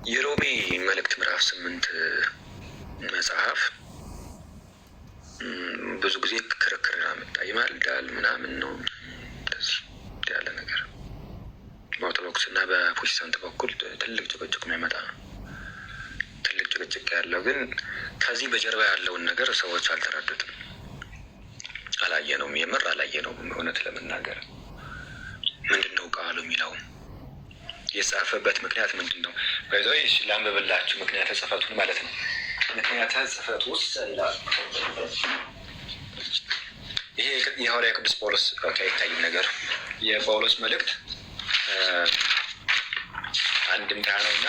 የሮሜ መልእክት ምዕራፍ 8 መጽሐፍ ብዙ ጊዜ ክርክር አመጣ። ይማልዳል ምናምን ነው እንደዚህ ያለ ነገር በኦርቶዶክስ እና በፕሮቴስታንት በኩል ትልቅ ጭቅጭቅ ነው የሚመጣ ነው። ትልቅ ጭቅጭቅ ያለው ግን ከዚህ በጀርባ ያለውን ነገር ሰዎች አልተረዱትም፣ አላየነውም። የምር አላየነውም። እውነት ለመናገር ምንድን ነው ቃሉ የሚለው የጻፈበት ምክንያት ምንድን ነው? በዛው ላንብብላችሁ ምክንያተ ጽሕፈቱን ማለት ነው። ምክንያተ ጽሕፈቱ ውስጥ ይሄ የሐዋርያ ቅዱስ ጳውሎስ አይታይም ነገር የጳውሎስ መልእክት አንድምታ ነው እና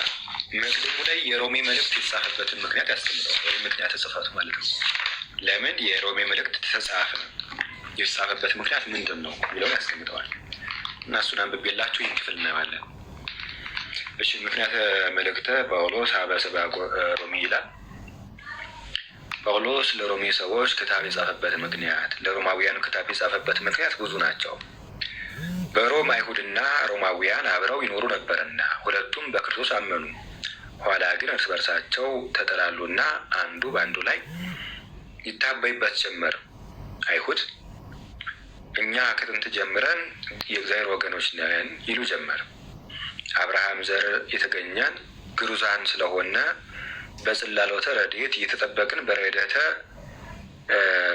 መቅድሙ ላይ የሮሜ መልእክት የተጻፈበትን ምክንያት ያስቀምጠዋል። ወይም ምክንያተ ጽሕፈቱ ማለት ነው። ለምን የሮሜ መልእክት ተጻፈ፣ የተጻፈበት ምክንያት ምንድን ነው የሚለውን ያስቀምጠዋል እና እሱን አንብቤላችሁ ይህን ክፍል እናየዋለን። እሺ፣ ምክንያተ መልእክተ ጳውሎስ ሀበሰባ ሮሜ ይላል። ጳውሎስ ለሮሜ ሰዎች ክታብ የጻፈበት ምክንያት፣ ለሮማውያን ክታብ የጻፈበት ምክንያት ብዙ ናቸው። በሮም አይሁድና ሮማውያን አብረው ይኖሩ ነበርና ሁለቱም በክርስቶስ አመኑ። ኋላ ግን እርስ በርሳቸው ተጠላሉና አንዱ በአንዱ ላይ ይታበይበት ጀመር። አይሁድ እኛ ከጥንት ጀምረን የእግዚአብሔር ወገኖች ነን ይሉ ጀመር። አብርሃም ዘር የተገኘን ግሩዛን ስለሆነ በጽላሎተ ረድኤት እየተጠበቅን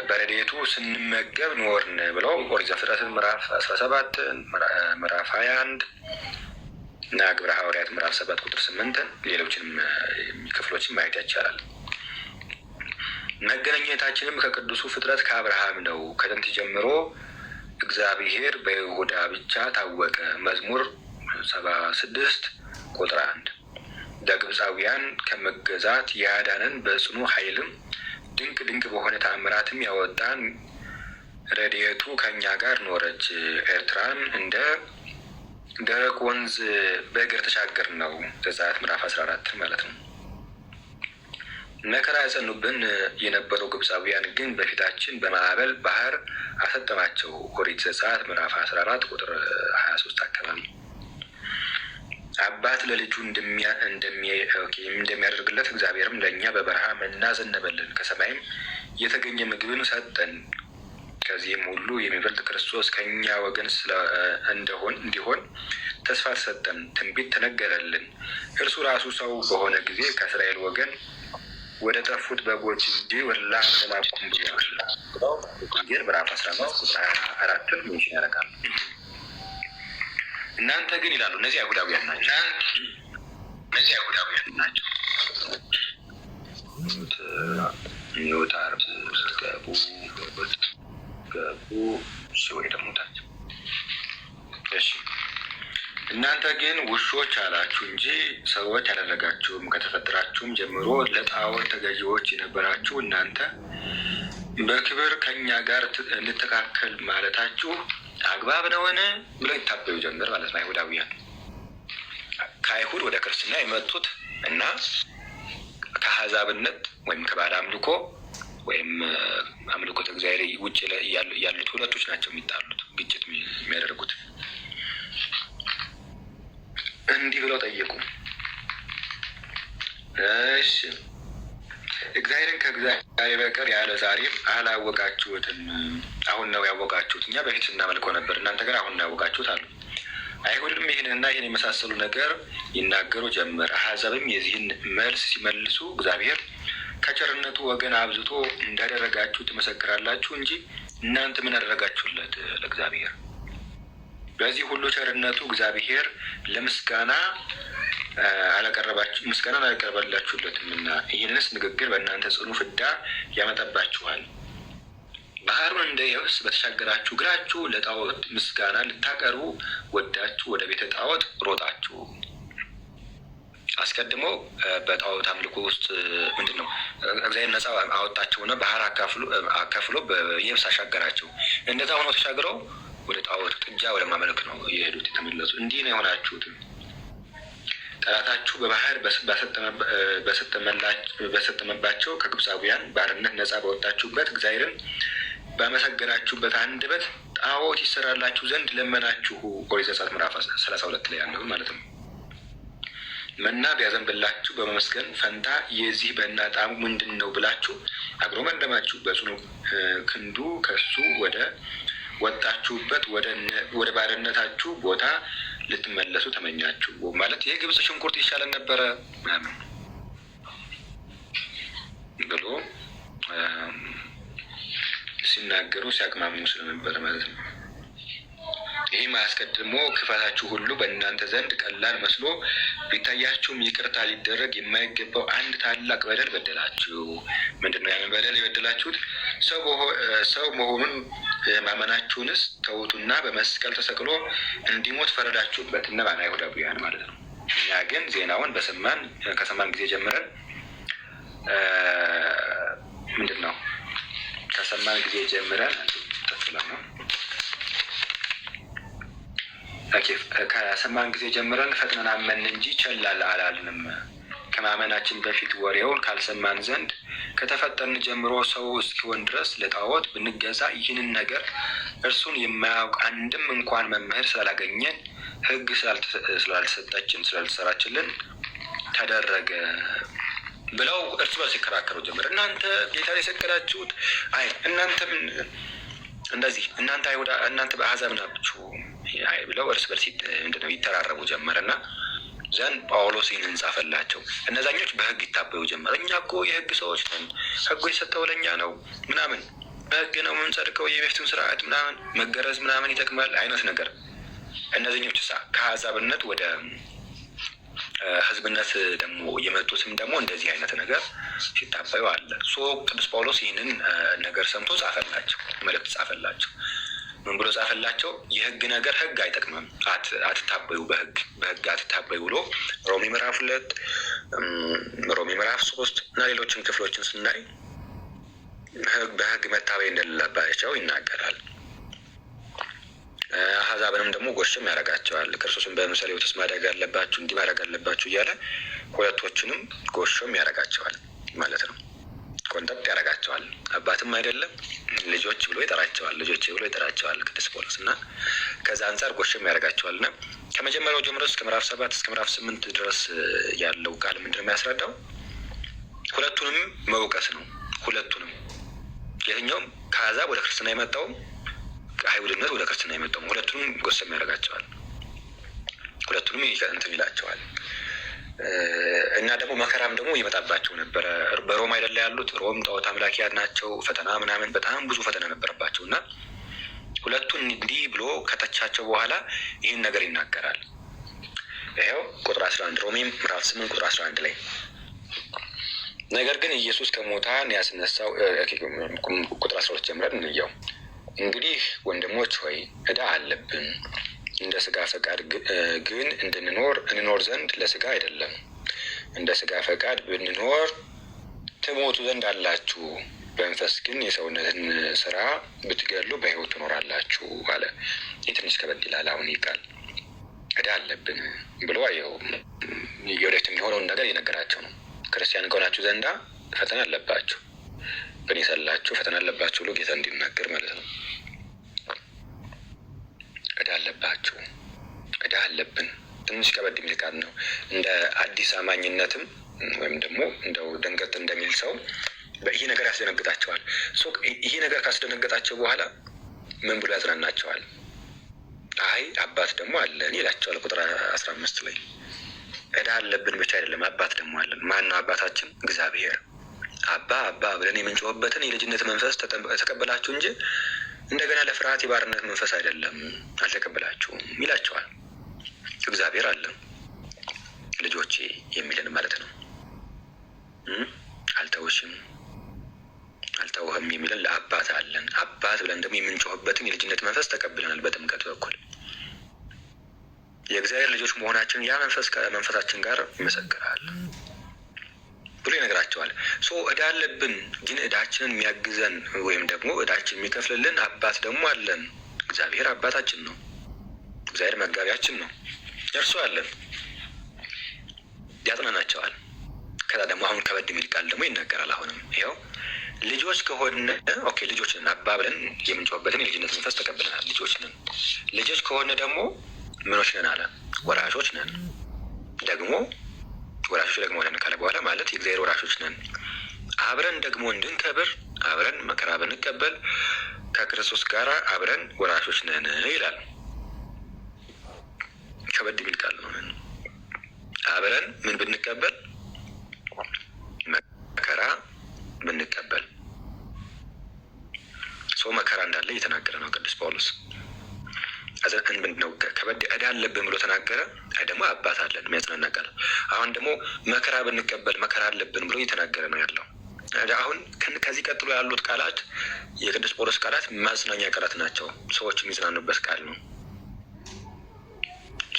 በረድኤቱ ስንመገብ ኖርን ብለው ኦሪት ዘፍጥረት ምዕራፍ 17 ምዕራፍ 21 እና ግብረ ሐዋርያት ምዕራፍ 7 ቁጥር 8 ሌሎችንም ክፍሎችን ማየት ያቻላል። መገናኘታችንም ከቅዱሱ ፍጥረት ከአብርሃም ነው። ከጥንት ጀምሮ እግዚአብሔር በይሁዳ ብቻ ታወቀ። መዝሙር 76 ቁጥር 1 ለግብፃውያን ከመገዛት ያዳነን በጽኑ ኃይልም ድንቅ ድንቅ በሆነ ተአምራትም ያወጣን ረድኤቱ ከእኛ ጋር ኖረች። ኤርትራን እንደ ደረቅ ወንዝ በእግር ተሻገር ነው። ዘጸአት ምዕራፍ 14 ማለት ነው። መከራ ያጸኑብን የነበሩ ግብፃውያን ግን በፊታችን በማዕበል ባህር አሰጠማቸው። ኦሪት ዘጸአት ምዕራፍ 14 ቁጥር 23 አካባቢ አባት ለልጁ እንደሚያደርግለት እግዚአብሔርም ለእኛ በበረሃ መና ዘነበልን፣ ከሰማይም የተገኘ ምግብን ሰጠን። ከዚህም ሁሉ የሚበልጥ ክርስቶስ ከእኛ ወገን እንዲሆን ተስፋ ተሰጠን፣ ትንቢት ተነገረልን። እርሱ ራሱ ሰው በሆነ ጊዜ ከእስራኤል ወገን ወደ ጠፉት በጎች እንጂ ወደ ላኩም ብሏል። ምዕራፍ 15 ቁጥር 24 ሜንሽን ያደርጋል። እናንተ ግን ይላሉ እነዚህ አይሁዳውያን ናቸው። ኒውት አርብ ስትገቡ ሲወይ ደግሞ ታቸው። እሺ፣ እናንተ ግን ውሾች አላችሁ እንጂ ሰዎች አላደረጋችሁም። ከተፈጠራችሁም ጀምሮ ለጣዖት ተገዢዎች የነበራችሁ እናንተ በክብር ከእኛ ጋር እንተካከል ማለታችሁ አግባብ ነውን ብለው ይታበዩ ጀመር ማለት ነው። አይሁዳውያን ከአይሁድ ወደ ክርስትና የመጡት እና ከአሕዛብነት ወይም ከባዕድ አምልኮ ወይም አምልኮተ እግዚአብሔር ውጭ ያሉት ሁለቶች ናቸው የሚጣሉት፣ ግጭት የሚያደርጉት። እንዲህ ብለው ጠየቁ። እሺ፣ እግዚአብሔርን ከእግዚአብሔር በቀር ያለ ዛሬም አላወቃችሁትም። አሁን ነው ያወቃችሁት። እኛ በፊት ስናመልከው ነበር፣ እናንተ ጋር አሁን ነው ያወቃችሁት አሉ። አይሁድም ይህንና ይህን የመሳሰሉ ነገር ይናገሩ ጀመር። አሕዛብም የዚህን መልስ ሲመልሱ እግዚአብሔር ከቸርነቱ ወገን አብዝቶ እንዳደረጋችሁ ትመሰክራላችሁ እንጂ እናንተ ምን አደረጋችሁለት ለእግዚአብሔር? በዚህ ሁሉ ቸርነቱ እግዚአብሔር ለምስጋና ምስጋናን አላቀረበላችሁለትም እና ይህንስ ንግግር በእናንተ ጽኑ ፍዳ ያመጣባችኋል። ባህሩን እንደ የብስ በተሻገራችሁ እግራችሁ ለጣዖት ምስጋና ልታቀርቡ ወዳችሁ ወደ ቤተ ጣዖት ሮጣችሁ። አስቀድሞ በጣዖት አምልኮ ውስጥ ምንድን ነው እግዚአብሔር ነፃ አወጣቸውና ባህር አካፍሎ በየብስ አሻገራቸው። እንደዛ ሆኖ ተሻግረው ወደ ጣዖት ጥጃ ወደ ማመለክ ነው የሄዱት የተመለሱ። እንዲህ ነው የሆናችሁትም። ጠላታችሁ በባህር በሰጠመባቸው ከግብፃውያን ባርነት ነፃ ባወጣችሁበት እግዚአብሔርን ባመሰገናችሁበት አንደበት ጣዖት ይሰራላችሁ ዘንድ ለመናችሁ። ኦሪት ዘጸአት ምዕራፍ 32 ላይ ያለው ማለት ነው። መና ቢያዘንብላችሁ በመመስገን ፈንታ የዚህ በና ጣዕሙ ምንድን ነው ብላችሁ አጉረመረማችሁ። በጽኑ ክንዱ ከሱ ወደ ወጣችሁበት ወደ ባርነታችሁ ቦታ ልትመለሱ ተመኛችሁ። ማለት የግብጽ ሽንኩርት ይሻለን ነበረ ምናምን ብሎ ሲናገሩ ሲያቅማሙ ስለነበረ ማለት ነው። ይህም አስቀድሞ ክፋታችሁ ሁሉ በእናንተ ዘንድ ቀላል መስሎ ቢታያችሁም ይቅርታ ሊደረግ የማይገባው አንድ ታላቅ በደል በደላችሁ። ምንድን ነው ያንን በደል የበደላችሁት? ሰው መሆኑን ማመናችሁንስ ተውቱና በመስቀል ተሰቅሎ እንዲሞት ፈረዳችሁበት። እነማን? አይሁዳውያን ማለት ነው። እኛ ግን ዜናውን ከሰማን ጊዜ ጀምረን ምንድን ነው ከሰማን ጊዜ ጀምረን ከሰማን ጊዜ ጀምረን ፈጥነን አመን እንጂ ቸል አላልንም። ከማመናችን በፊት ወሬውን ካልሰማን ዘንድ ከተፈጠርን ጀምሮ ሰው እስኪሆን ድረስ ለጣዖት ብንገዛ ይህንን ነገር እርሱን የማያውቅ አንድም እንኳን መምህር ስላላገኘን ሕግ ስላልሰራችልን ተደረገ ብለው እርስ በርስ ሲከራከሩ ጀመር። እናንተ ጌታ የሰቀላችሁት እናንተም እንደዚህ እናንተ በአሕዛብ ናችሁ ብለው እርስ በርስ ይተራረቡ ጀመረና ዘንድ ጳውሎስ ይህንን ጻፈላቸው። እነዛኞች በሕግ ይታበዩ ጀመረ። እኛ እኮ የሕግ ሰዎች ነን፣ ሕጉ የሰጠው ለእኛ ነው ምናምን፣ በሕግ ነው የምንጸድቀው፣ የቤቱን ስርዓት ምናምን መገረዝ ምናምን ይጠቅማል አይነት ነገር። እነዚህኞች ከአሕዛብነት ወደ ሕዝብነት ደግሞ የመጡትም ደግሞ እንደዚህ አይነት ነገር ሲታበዩ አለ። ቅዱስ ጳውሎስ ይህንን ነገር ሰምቶ ጻፈላቸው፣ መልእክት ጻፈላቸው። ምን ብሎ ጻፈላቸው? የሕግ ነገር ሕግ አይጠቅምም፣ አትታበዩ፣ በሕግ አትታበዩ ብሎ ሮሜ ምዕራፍ 2 ሮሜ ምዕራፍ 3 እና ሌሎችን ክፍሎችን ስናይ በሕግ መታበይ እንደሌለባቸው ይናገራል። አሕዛብንም ደግሞ ጎሽም ያደርጋቸዋል። ክርስቶስን በምሳሌ ውስጥ ማድረግ አለባችሁ፣ እንዲህ ማድረግ አለባችሁ እያለ ሁለቶችንም ጎሽም ያደርጋቸዋል ማለት ነው። ቆንጠጥ ያደርጋቸዋል። አባትም አይደለም ልጆች ብሎ ይጠራቸዋል ቅዱስ ጳውሎስ እና ከዛ አንጻር ጎሽም ያደርጋቸዋል እና ከመጀመሪያው ጀምሮ እስከ ምዕራፍ 7 እስከ ምዕራፍ 8 ድረስ ያለው ቃል ምንድን ነው የሚያስረዳው? ሁለቱንም መውቀስ ነው። ሁለቱንም የትኛውም ከአሕዛብ ወደ ክርስትና የመጣውም ከአይሁድነት ወደ ክርስትና የመጣውም ሁለቱንም ጎሰም ያደርጋቸዋል። ሁለቱንም እንትን ይላቸዋል እና ደግሞ መከራም ደግሞ ይመጣባቸው ነበረ። በሮም አይደለ ያሉት፣ ሮም ጣዖት አምላኪያን ናቸው። ፈተና ምናምን በጣም ብዙ ፈተና ነበረባቸው እና ሁለቱን እንዲህ ብሎ ከተቻቸው በኋላ ይህን ነገር ይናገራል። ይኸው ቁጥር 11 ሮሜ ምዕራፍ 8 ቁጥር 11 ላይ ነገር ግን ኢየሱስ ከሙታን ያስነሳው ቁጥር 12 ጀምረን እንየው። እንግዲህ ወንድሞች ሆይ ዕዳ አለብን፣ እንደ ስጋ ፈቃድ ግን እንኖር ዘንድ ለስጋ አይደለም። እንደ ስጋ ፈቃድ ብንኖር ትሞቱ ዘንድ አላችሁ፣ በመንፈስ ግን የሰውነትን ስራ ብትገሉ በሕይወት ትኖራላችሁ አለ። ይህ ትንሽ ከበድ ይላል። አሁን ይቃል ዕዳ አለብን ብሎ የወደፊት የሚሆነውን ነገር እየነገራቸው ነው። ክርስቲያን ከሆናችሁ ዘንዳ ፈተና አለባችሁ፣ በእኔ ሳላችሁ ፈተና አለባችሁ ብሎ ጌታ እንዲናገር ማለት ነው። ዕዳ አለባችሁ፣ ዕዳ አለብን ትንሽ ከበድ የሚል ቃል ነው። እንደ አዲስ አማኝነትም ወይም ደግሞ እንደው ደንገጥ እንደሚል ሰው ይህ ነገር ያስደነግጣቸዋል። ይህ ነገር ካስደነገጣቸው በኋላ ምን ብሎ ያጽናናቸዋል? አይ አባት ደግሞ አለን ይላቸዋል። ቁጥር 15 ላይ ዕዳ አለብን ብቻ አይደለም፣ አባት ደግሞ አለን። ማን ነው አባታችን? እግዚአብሔር። አባ ብለን የምንጮህበትን የልጅነት መንፈስ ተቀበላችሁ እንጂ እንደገና ለፍርሃት የባርነት መንፈስ አይደለም፣ አልተቀበላችሁም ይላቸዋል። እግዚአብሔር አለን ልጆቼ የሚልን ማለት ነው። አልተውሽም አልተውህም የሚልን ለአባት አለን። አባት ብለን ደግሞ የምንጮህበትን የልጅነት መንፈስ ተቀብለናል በጥምቀት በኩል። የእግዚአብሔር ልጆች መሆናችን ያ መንፈስ ከመንፈሳችን ጋር ይመሰክራል ብሎ ይነግራቸዋል። ዕዳ አለብን፣ ግን ዕዳችንን የሚያግዘን ወይም ደግሞ ዕዳችን የሚከፍልልን አባት ደግሞ አለን። እግዚአብሔር አባታችን ነው። እግዚአብሔር መጋቢያችን ነው። እርሱ አለን፣ ያጽናናቸዋል። ከዛ ደግሞ አሁን ከበድ የሚል ቃል ደግሞ ይናገራል። አሁንም ይኸው ልጆች ከሆነ ልጆች ነን። አባ ብለን የምንጮህበትን የልጅነት መንፈስ ተቀብለናል። ልጆች ነን። ልጆች ከሆነ ደግሞ ምኖች ነን አለ? ወራሾች ነን። ደግሞ ወራሾች ደግሞ ነን ካለ በኋላ ማለት የእግዚአብሔር ወራሾች ነን። አብረን ደግሞ እንድንከብር አብረን መከራ ብንቀበል ከክርስቶስ ጋር አብረን ወራሾች ነን ይላል። ከበድ የሚል ቃል ነው። አብረን ምን ብንቀበል? መከራ ብንቀበል። ሰው መከራ እንዳለ እየተናገረ ነው ቅዱስ ጳውሎስ። አዘን ምንድነው ከበድ ዕዳ አለብን ብሎ ተናገረ። ደግሞ አባት አለን የሚያጽናና ቃል። አሁን ደግሞ መከራ ብንቀበል መከራ አለብን ብሎ እየተናገረ ነው ያለው። አሁን ከዚህ ቀጥሎ ያሉት ቃላት የቅዱስ ጳውሎስ ቃላት ማጽናኛ ቃላት ናቸው። ሰዎች የሚጽናኑበት ቃል ነው።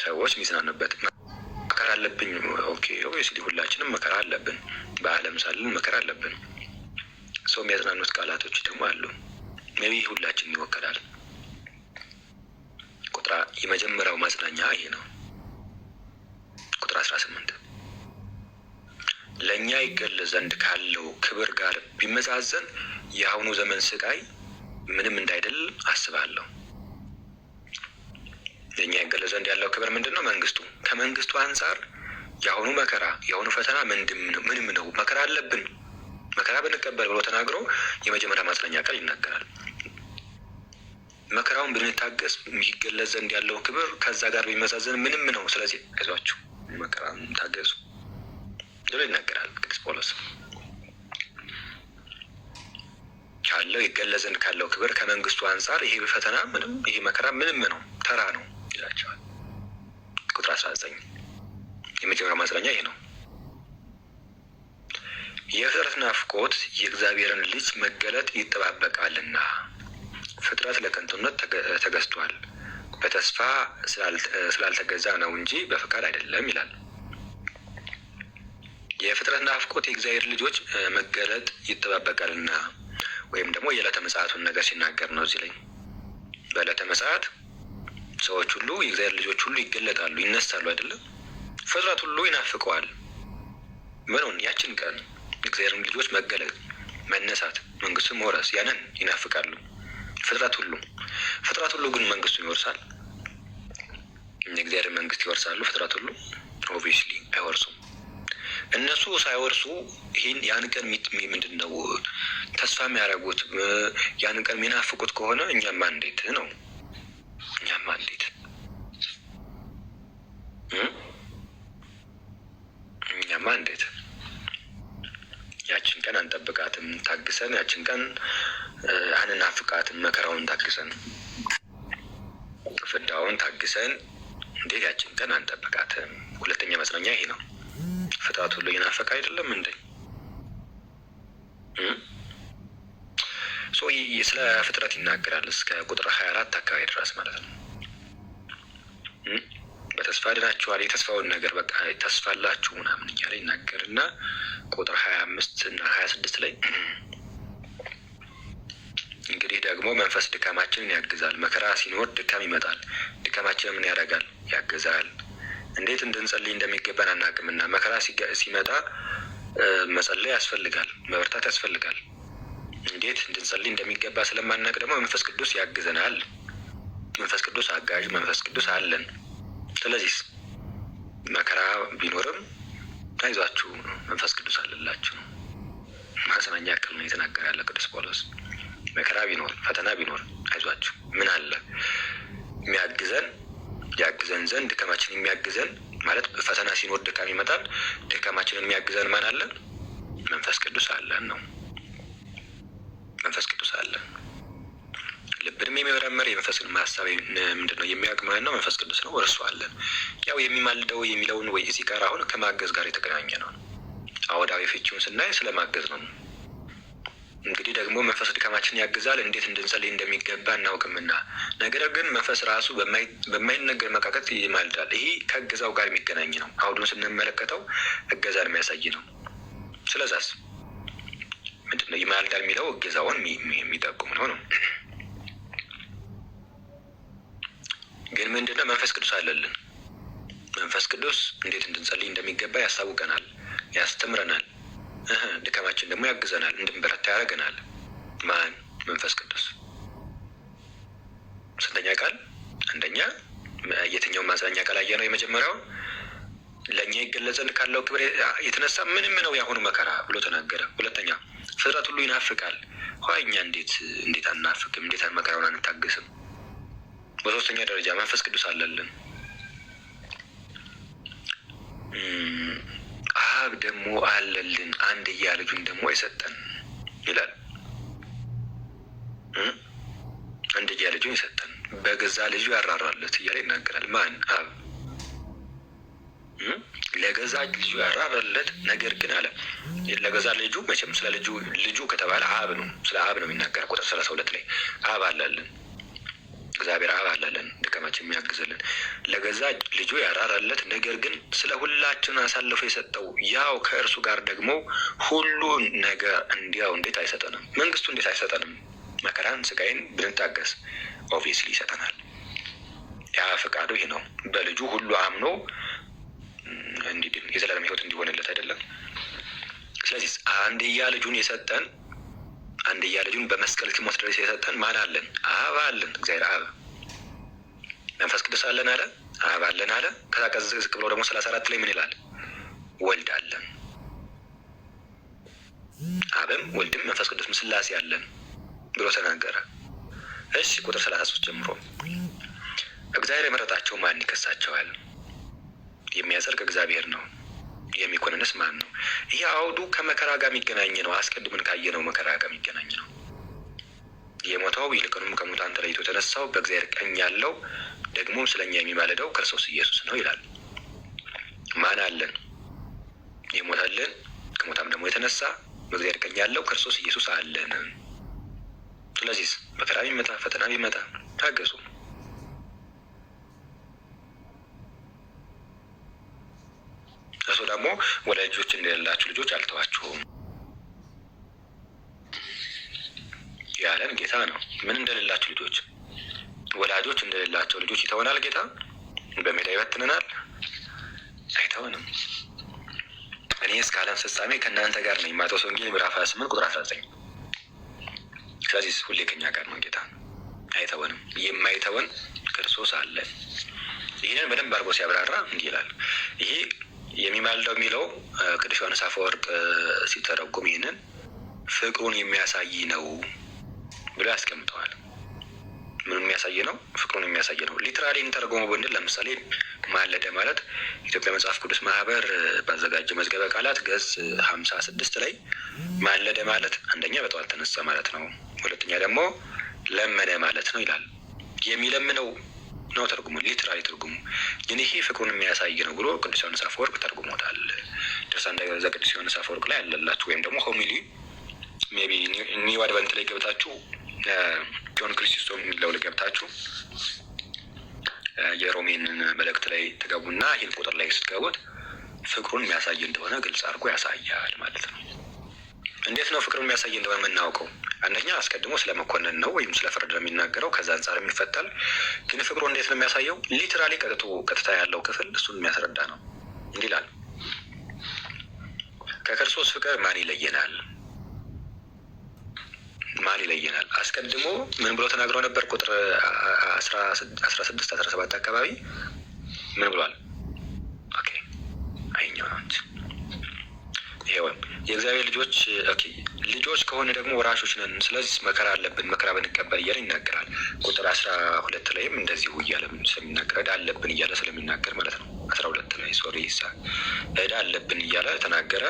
ሰዎች የሚጽናኑበት መከራ አለብኝ። ኦኬ ኦብቪየስሊ ሁላችንም መከራ አለብን። በዓለም ሳለን መከራ አለብን። ሰው የሚያጽናኑት ቃላቶች ደግሞ አሉ። ሜቢ ሁላችንም ይወከላል። የመጀመሪያው ማጽናኛ ይሄ ነው። ቁጥር 18 ለእኛ ይገለጽ ዘንድ ካለው ክብር ጋር ቢመዛዘን የአሁኑ ዘመን ስቃይ ምንም እንዳይደል አስባለሁ። ለእኛ ይገለጽ ዘንድ ያለው ክብር ምንድን ነው? መንግስቱ። ከመንግስቱ አንጻር የአሁኑ መከራ የአሁኑ ፈተና ምንም ነው። መከራ አለብን፣ መከራ ብንቀበል ብሎ ተናግሮ የመጀመሪያ ማጽናኛ ቃል ይናገራል። መከራውን ብንታገስ የሚገለጽ ዘንድ ያለው ክብር ከዛ ጋር ቢመዛዘን ምንም ነው። ስለዚህ አይዟችሁ መከራን ታገሱ ብሎ ይናገራል ቅዱስ ጳውሎስ። ካለው ይገለጽ ዘንድ ካለው ክብር ከመንግስቱ አንጻር ይሄ ፈተና ምንም፣ ይሄ መከራ ምንም ነው፣ ተራ ነው ይላቸዋል። ቁጥር 19 የመጀመሪያ ማጽናኛ ይሄ ነው። የፍጥረት ናፍቆት የእግዚአብሔርን ልጅ መገለጥ ይጠባበቃልና ፍጥረት ለከንቱነት ተገዝቷል፣ በተስፋ ስላልተገዛ ነው እንጂ በፈቃድ አይደለም ይላል። የፍጥረት ናፍቆት የእግዚአብሔር ልጆች መገለጥ ይጠባበቃልና ወይም ደግሞ የዕለተ ምጽአቱን ነገር ሲናገር ነው እዚህ ላይ። በዕለተ ምጽአት ሰዎች ሁሉ የእግዚአብሔር ልጆች ሁሉ ይገለጣሉ፣ ይነሳሉ አይደለም። ፍጥረት ሁሉ ይናፍቀዋል ምኑን? ያችን ቀን የእግዚአብሔርን ልጆች መገለጥ፣ መነሳት፣ መንግስቱን መውረስ ያንን ይናፍቃሉ ፍጥረት ሁሉ ግን መንግስቱን ይወርሳል። የእግዚአብሔር መንግስት ይወርሳሉ ፍጥረት ሁሉ? ኦብቪየስሊ አይወርሱም። እነሱ ሳይወርሱ ይህን ያን ቀን ምንድን ነው ተስፋ የሚያደርጉት? ያን ቀን የሚናፍቁት ከሆነ እኛማ እንዴት ነው? ያችን ቀን አንጠብቃትም ታግሰን፣ ያችን ቀን አንናፍቃትም መከራውን ታግሰን፣ ፍዳውን ታግሰን እንዴት ያችን ቀን አንጠብቃትም? ሁለተኛ መጽናኛ ይሄ ነው። ፍጥረት ሁሉ እየናፈቀ አይደለም እንዴ? ስለ ፍጥረት ይናገራል እስከ ቁጥር 24 አካባቢ ድረስ ማለት ነው። በተስፋ ድናችኋል፣ የተስፋውን ነገር በቃ ተስፋ አላችሁ ምናምን እያለ ይናገርና ቁጥር 25 እና 26 ላይ እንግዲህ ደግሞ መንፈስ ድካማችንን ያግዛል። መከራ ሲኖር ድካም ይመጣል። ድካማችንን ምን ያደርጋል? ያግዛል። እንዴት እንድንጸልይ እንደሚገባን አናውቅምና መከራ ሲመጣ መጸለይ ያስፈልጋል፣ መበርታት ያስፈልጋል። እንዴት እንድንጸልይ እንደሚገባ ስለማናውቅ ደግሞ መንፈስ ቅዱስ ያግዘናል። መንፈስ ቅዱስ አጋዥ መንፈስ ቅዱስ አለን። ስለዚህ መከራ ቢኖርም አይዟችሁ መንፈስ ቅዱስ አለላችሁ። ማጽናኛ ቃል ነው የተናገረ ያለ ቅዱስ ጳውሎስ። መከራ ቢኖር ፈተና ቢኖር አይዟችሁ ምን አለ ያግዘን ዘንድ ድካማችን የሚያግዘን ማለት ፈተና ሲኖር ድካም ይመጣል። ድካማችንን የሚያግዘን ማን አለ? መንፈስ ቅዱስ አለን ነው። መንፈስ ቅዱስ አለን። ልብንም የሚመረምር የመንፈስን ሀሳብ ምንድነው የሚያውቅ ማለት ነው መንፈስ ቅዱስ ነው። እርሱ አለን። ያው የሚማልደው የሚለውን ወይ እዚህ ጋር አሁን ከማገዝ ጋር የተገናኘ ነው። አወዳዊ ፍቺውን ስናይ ስለማገዝ ነው። እንግዲህ ደግሞ መንፈስ ድካማችንን ያግዛል። እንዴት እንድንጸልይ እንደሚገባ እናውቅምና፣ ነገር ግን መንፈስ ራሱ በማይነገር መቃተት ይማልዳል። ይሄ ከእገዛው ጋር የሚገናኝ ነው። አውዱን ስንመለከተው እገዛን የሚያሳይ ነው። ስለዛስ ምንድነው ይማልዳል የሚለው እገዛውን የሚጠቁም ነው። ግን ምንድነው መንፈስ ቅዱስ አለልን። መንፈስ ቅዱስ እንዴት እንድንጸልይ እንደሚገባ ያሳውቀናል፣ ያስተምረናል። ድካማችን ደግሞ ያግዘናል፣ እንድንበረታ ያደርገናል። ማን? መንፈስ ቅዱስ። ስንተኛ ቃል? አንደኛ የትኛው ማጽናኛ ቃል አየነው? የመጀመሪያውን ለእኛ ይገለጽ ዘንድ ካለው ክብር የተነሳ ምንም ነው ያሁኑ መከራ ብሎ ተናገረ። ሁለተኛ ፍጥረት ሁሉ ይናፍቃል። እኛ እንዴት አናፍቅም? እንዴት መከራውን አንታገስም? በሶስተኛ ደረጃ መንፈስ ቅዱስ አለልን። አብ ደግሞ አለልን፣ አንድያ ልጁን ደግሞ የሰጠን ይላል። አንድያ ልጁን የሰጠን በገዛ ልጁ ያራራለት እያለ ይናገራል። ማን? አብ ለገዛ ልጁ ያራራለት። ነገር ግን አለ ለገዛ ልጁ፣ መቼም ስለ ልጁ ከተባለ አብ ነው፣ ስለ አብ ነው የሚናገር። ቁጥር 32 ላይ አብ አለልን፣ እግዚአብሔር አብ አለልን፣ ድካማችን የሚያግዝልን ለገዛ ልጁ ያራራለት። ነገር ግን ስለ ሁላችን አሳልፎ የሰጠው ያው ከእርሱ ጋር ደግሞ ሁሉ ነገር እንዲያው እንዴት አይሰጠንም? መንግስቱ እንዴት አይሰጠንም? መከራን ስቃይን ብንታገስ ኦብቪየስሊ ይሰጠናል። ያ ፈቃዱ ይሄ ነው። በልጁ ሁሉ አምኖ እንዲድን የዘላለም ሕይወት እንዲሆንለት አይደለም። ስለዚህ አንድያ ልጁን የሰጠን፣ አንድያ ልጁን በመስቀል እስኪሞት ድረስ የሰጠን ማን አለን? አብ አለን። እግዚአብሔር አብ። መንፈስ ቅዱስ አለን አለ፣ አብ አለን አለ። ከዛ ዝቅ ብሎ ደግሞ 34 ላይ ምን ይላል? ወልድ አለን። አብም ወልድም መንፈስ ቅዱስ ሥላሴ አለን ብሎ ተናገረ። እሺ ቁጥር 33 ጀምሮ እግዚአብሔር የመረጣቸው ማን ይከሳቸዋል? የሚያጸድቅ እግዚአብሔር ነው። የሚኮንንስ ማን ነው? ይህ አውዱ ከመከራ ጋር የሚገናኝ ነው። አስቀድመን ካየነው መከራ ጋር የሚገናኝ ነው። የሞተው ይልቁንም ከሙታን ተለይቶ የተነሳው በእግዚአብሔር ቀኝ ያለው ደግሞ ስለኛ የሚማልደው ክርስቶስ ኢየሱስ ነው ይላል። ማን አለን? የሞተልን ከሙታን ደግሞ የተነሳ በእግዚአብሔር ቀኝ ያለው ክርስቶስ ኢየሱስ አለን። ስለዚህ መከራ ቢመጣ ፈተና ቢመጣ ታገሱ። እሱ ደግሞ ወላጆች እንደሌላችሁ ልጆች አልተዋችሁም ያለን ጌታ ነው። ምን እንደሌላችሁ ልጆች? ወላጆች እንደሌላቸው ልጆች ይተወናል ጌታ? በሜዳ ይበትነናል? አይተወንም። እኔ እስከ ዓለም ፍጻሜ ከእናንተ ጋር ነኝ። ማቴዎስ ወንጌል ምዕራፍ 28 ቁጥር 19። ስለዚህ ሁሌ ከኛ ጋር ነው ጌታ፣ አይተወንም። የማይተወን ክርስቶስ አለ። ይህንን በደንብ አድርጎ ሲያብራራ እንዲህ ይላል። ይሄ የሚማልደው የሚለው ቅዱስ ዮሐንስ አፈወርቅ ሲተረጉም ይህንን ፍቅሩን የሚያሳይ ነው ብሎ ያስቀምጠዋል። ምን የሚያሳይ ነው? ፍቅሩን የሚያሳይ ነው። ሊትራሊ እንተረጎመው ብንል ለምሳሌ ማለደ ማለት ኢትዮጵያ መጽሐፍ ቅዱስ ማህበር ባዘጋጀ መዝገበ ቃላት ገጽ 56 ላይ ማለደ ማለት አንደኛ በጠዋት ተነሳ ማለት ነው፣ ሁለተኛ ደግሞ ለመነ ማለት ነው ይላል። የሚለምነው ነው ተርጉሙ፣ ሊትራሊ ትርጉሙ። ግን ይሄ ፍቅሩን የሚያሳይ ነው ብሎ ቅዱስ ዮሐንስ አፈወርቅ ተርጉሞታል። ድርሳነ ዘቅዱስ ዮሐንስ አፈወርቅ ላይ ያለላችሁ ወይም ደግሞ ሆሚሊ ሜቢ ኒው አድቨንት ላይ ገብታችሁ ጆን ክሪስቶስ የሚለው ላይ ገብታችሁ የሮሜን መልእክት ላይ ትገቡና ይህን ቁጥር ላይ ስትገቡት ፍቅሩን የሚያሳይ እንደሆነ ግልጽ አድርጎ ያሳያል ማለት ነው። እንዴት ነው ፍቅሩን የሚያሳይ እንደሆነ የምናውቀው? አንደኛ አስቀድሞ ስለመኮነን ነው ወይም ስለ ፍርድ ነው የሚናገረው። ከዛ አንጻር የሚፈታል። ግን ፍቅሩ እንዴት ነው የሚያሳየው? ሊትራሊ ቀጥታ ያለው ክፍል እሱን የሚያስረዳ ነው። እንዲህ ይላል፣ ከክርስቶስ ፍቅር ማን ይለየናል? ማን ይለየናል? አስቀድሞ ምን ብሎ ተናግረው ነበር? ቁጥር 16 17 አካባቢ ምን ብሏል? ኦኬ አይኛው ነው ይሄው የእግዚአብሔር ልጆች ልጆች ከሆነ ደግሞ ወራሾች ነን። ስለዚህ መከራ አለብን፣ መከራ ብንቀበል እያለ ይናገራል። ቁጥር 12 ላይም እንደዚሁ እያለ ስለሚናገር ዕዳ አለብን እያለ ስለሚናገር ማለት ነው። 12 ላይ ዕዳ አለብን እያለ ተናገረ።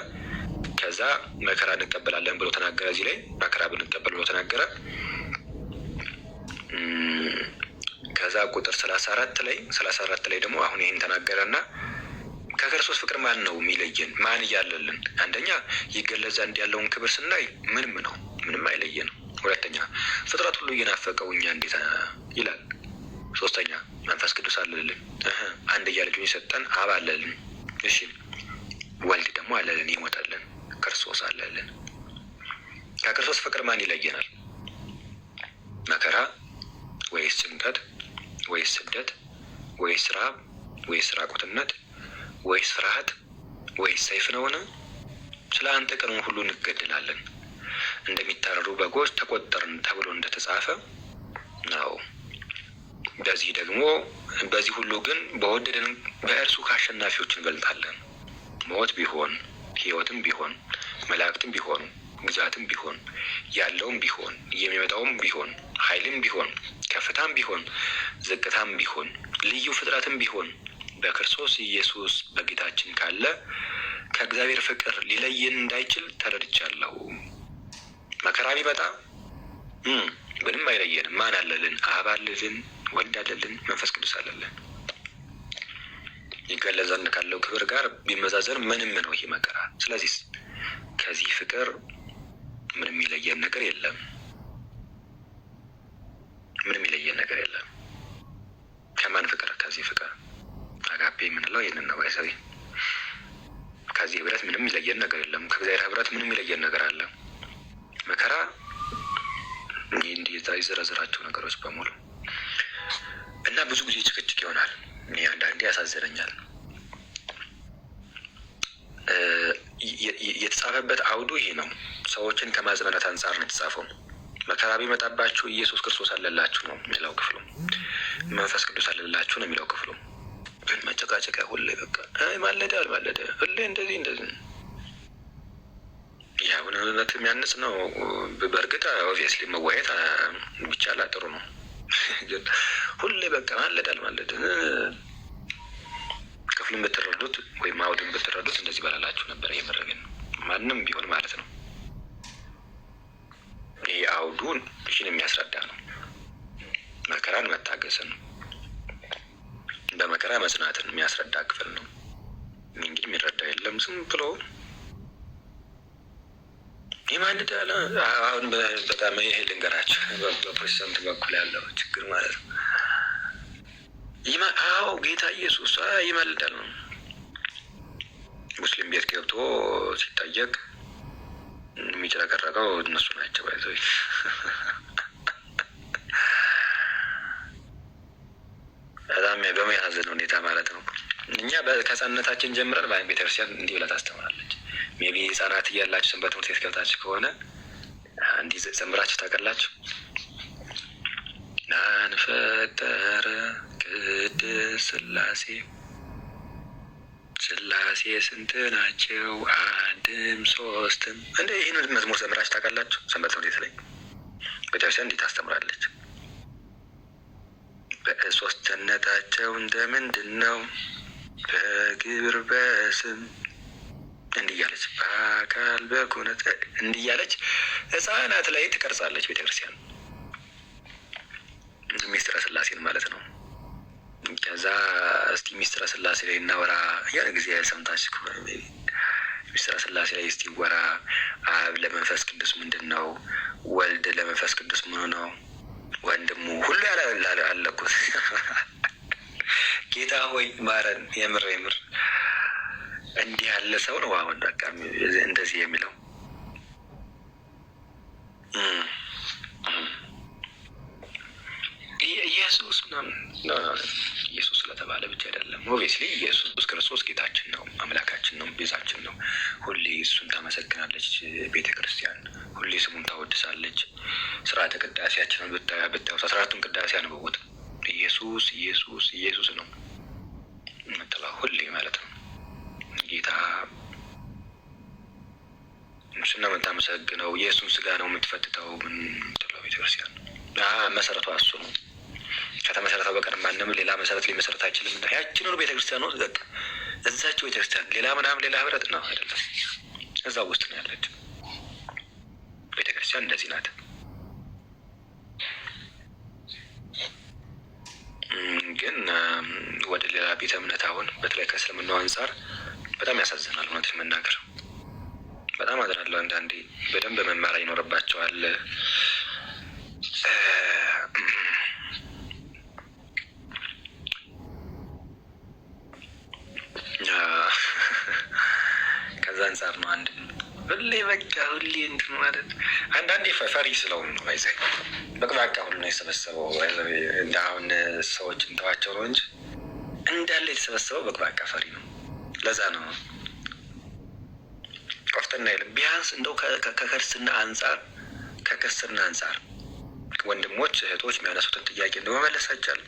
ከዛ መከራ እንቀበላለን ብሎ ተናገረ። እዚህ ላይ መከራ ብንቀበል ብሎ ተናገረ። ከዛ ቁጥር 34 ላይ ደግሞ አሁን ይሄን ተናገረና ከክርስቶስ ፍቅር ማን ነው የሚለየን? ማን እያለልን? አንደኛ ይገለጽ ዘንድ ያለውን ክብር ስናይ ምንም አይለየንም። ሁለተኛ ፍጥረት ሁሉ እየናፈቀው እኛ እንዴት ይላል። ሶስተኛ መንፈስ ቅዱስ አለልን። አንድያ ልጁን የሰጠን አብ አለልን። እሺ ወልድ ደግሞ አለልን፣ ይሞታልን። ክርስቶስ አለልን። ከክርስቶስ ፍቅር ማን ይለየናል? መከራ ወይስ ጭንቀት ወይስ ስደት ወይስ ራብ ወይስ ራቁትነት ወይስ ፍርሃት ወይስ ሰይፍ ነውን? ስለ አንተ ቀኑን ሁሉ እንገደላለን፣ እንደሚታረዱ በጎች ተቆጠርን ተብሎ እንደተጻፈ ነው። በዚህ ሁሉ ግን በወደደን በእርሱ ከአሸናፊዎች እንበልጣለን። ሞት ቢሆን ሕይወትም ቢሆን መላእክትም ቢሆኑ ግዛትም ቢሆን ያለውም ቢሆን የሚመጣውም ቢሆን ኃይልም ቢሆን ከፍታም ቢሆን ዝቅታም ቢሆን ልዩ ፍጥረትም ቢሆን በክርስቶስ ኢየሱስ በጌታችን ካለ ከእግዚአብሔር ፍቅር ሊለየን እንዳይችል ተረድቻለሁ። መከራ ቢመጣ ምንም አይለየንም። ማን አለልን? አብ አለልን፣ ወልድ አለልን፣ መንፈስ ቅዱስ አለልን። ይገለጽ ዘንድ ካለው ክብር ጋር ቢመዛዘን ምንም ነው ይሄ መከራ። ስለዚህ ከዚህ ፍቅር ምንም የሚለየን ነገር የለም። ምንም የሚለየን ነገር የለም። ከማን ፍቅር? ከዚህ ፍቅር አጋፔ የምንለው ይህንን ነው። ይሰሪ ከዚህ ህብረት ምንም የሚለየን ነገር የለም። ከእግዚአብሔር ህብረት ምንም የሚለየን ነገር አለ? መከራ እንዲህ የዘረዘራቸው ነገሮች በሙሉ እና ብዙ ጊዜ ጭቅጭቅ ይሆናል። እኔ አንዳንዴ ያሳዝነኛል። የተጻፈበት አውዱ ይሄ ነው። ሰዎችን ከማጽናናት አንጻር ነው የተጻፈው። መከራ ቢመጣባችሁ ኢየሱስ ክርስቶስ አለላችሁ ነው የሚለው ክፍሉ። መንፈስ ቅዱስ አለላችሁ ነው የሚለው ክፍሉ። ግን መጨቃጨቂያ ሁሌ በቃ ማለደ አልማለደ ሁሌ እንደዚህ ያሁን እውነት የሚያንስ ነው። በእርግጥ ኦብቪየስሊ መዋየት ቢቻል ጥሩ ነው። ግን ሁሌ በቃ ማለደ አልማለደ ክፍሉን ብትረዱት ወይም አውድን ብትረዱት እንደዚህ ባላላችሁ ነበር። የምረግን ማንም ቢሆን ማለት ነው። ይህ አውዱን ይህን የሚያስረዳ ነው። መከራን መታገስን፣ በመከራ መጽናትን የሚያስረዳ ክፍል ነው። እንግዲህ የሚረዳ የለም። ዝም ብሎ ይማልዳል። አሁን በጣም ይሄ ልንገራችሁ፣ በፕሮቴስታንት በኩል ያለው ችግር ማለት ነው። አዎ ጌታ ኢየሱስ ይማልዳል ነው። ሙስሊም ቤት ገብቶ ሲጠየቅ የሚጨረቀረቀው እነሱ ናቸው። ባይዘው በጣም በሚያሳዝን ሁኔታ ማለት ነው። እኛ ከህፃንነታችን ጀምረን ቤተክርስቲያን እንዲህ ብላ ታስተምራለች። ሜቢ ህጻናት እያላችሁ ሰንበት ትምህርት ቤት ገብታችሁ ከሆነ እንዲህ ዘምራችሁ ታውቃላችሁ። ናን ፈጠረ ቅድስት ሥላሴ፣ ሥላሴ ስንት ናቸው? አንድም ሶስትም። እንደ ይህን መዝሙር ዘምራችሁ ታውቃላችሁ? ሰንበት ትምህርት ቤት ላይ ቤተክርስቲያን እንዲህ ታስተምራለች። በሶስትነታቸው እንደምንድን ነው? በግብር በስም እንዲህ እያለች በአካል በኩነት እንዲህ እያለች ህፃናት ላይ ትቀርጻለች ቤተክርስቲያን ሚስጥረ ሥላሴን ማለት ነው። ከዛ እስቲ ሚስጥረ ሥላሴ ላይ እናወራ ያን ጊዜ ሰምታችሁ ከሆነ ሚስጥረ ሥላሴ ላይ እስቲ ወራ። አብ ለመንፈስ ቅዱስ ምንድን ነው? ወልድ ለመንፈስ ቅዱስ ምን ነው? ወንድሙ ሁሉ አለኩት። ጌታ ሆይ ማረን። የምር እንዲህ ያለ ሰው ነው አሁን በቃ እንደዚህ የሚለው። ኢየሱስ ኢየሱስ ስለተባለ ብቻ አይደለም። ኦብቪየስሊ ኢየሱስ ክርስቶስ ጌታችን ነው፣ አምላካችን ነው፣ ቤዛችን ነው። ሁሌ እሱን ታመሰግናለች ቤተ ክርስቲያን፣ ሁሌ ስሙን ታወድሳለች። ስርዓተ ቅዳሴያችንን ብታዩት 14ቱን ቅዳሴ አንብቡት። ኢየሱስ ኢየሱስ ኢየሱስ ነው የምትለው ሁሌ ማለት ነው። ጌታ እሱን ነው የምታመሰግነው። የእሱን ስጋ ነው የምትፈትተው ምን የምትለው ቤተክርስቲያን። መሰረቷ እሱ ነው። ከተመሰረተው በቀር ማንም ሌላ መሰረት ሊመሰረት አይችልም። እና ያችንን ቤተክርስቲያን ነው በቃ እዛቸው ቤተክርስቲያን ሌላ ምናምን ሌላ ህብረት ነው አይደለም፣ እዛ ውስጥ ነው ያለች ቤተክርስቲያን። እንደዚህ ናት። ግን ወደ ሌላ ቤተ እምነት አሁን በተለይ ከእስልምናው አንጻር በጣም ያሳዝናል። እውነት መናገር በጣም አዝናለሁ። አንዳንዴ በደንብ መማር ይኖርባቸዋል። ከዛ አንጻር ነው አንድ ሁሌ በቃ ሁሌ እንትን ማለት አንዳንዴ ፈሪ ስለሆኑ ነው። ይዘ በቅባቃ ሁሉ ነው የሰበሰበው። እንደ አሁን ሰዎች እንተዋቸው ነው እንጂ እንዳለ የተሰበሰበው በቅባቃ ፈሪ ነው። ለዛ ነው ቆፍጠና የለም። ቢያንስ እንደው ከክርስትና አንጻር ወንድሞች እህቶች የሚያነሱትን ጥያቄ እንደው መመለስ አይቻልም።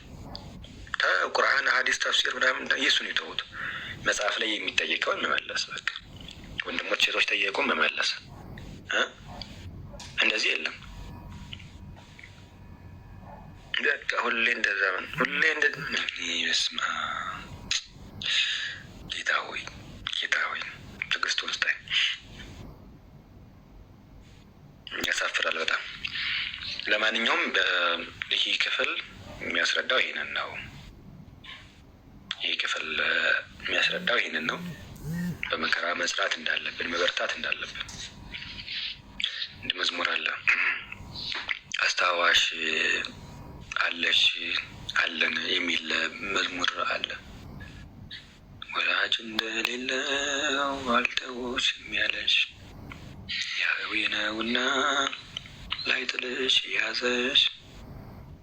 ቁርአን፣ ሐዲስ፣ ተፍሲር ምናምን የሱን ይተውት። መጽሐፍ ላይ የሚጠየቀውን መመለስ። በቃ ወንድሞች ሴቶች ጠየቁ መመለስ። እንደዚህ የለም። በቃ ሁሌ እንደዛ ሁሌ ስማ። ጌታ ሆይ ትዕግስቱን ስጠኝ። ያሳፍራል በጣም። ለማንኛውም ይህ ክፍል የሚያስረዳው ይህንን ነው። በመከራ መጽናት እንዳለብን፣ መበርታት እንዳለብን። እንደ መዝሙር አለ፣ አስታዋሽ አለሽ አለን የሚል መዝሙር አለ። ወላጅ እንደሌለው አልተውሽም ያለሽ ያህዌ ነውና ላይጥልሽ ያዘሽ፣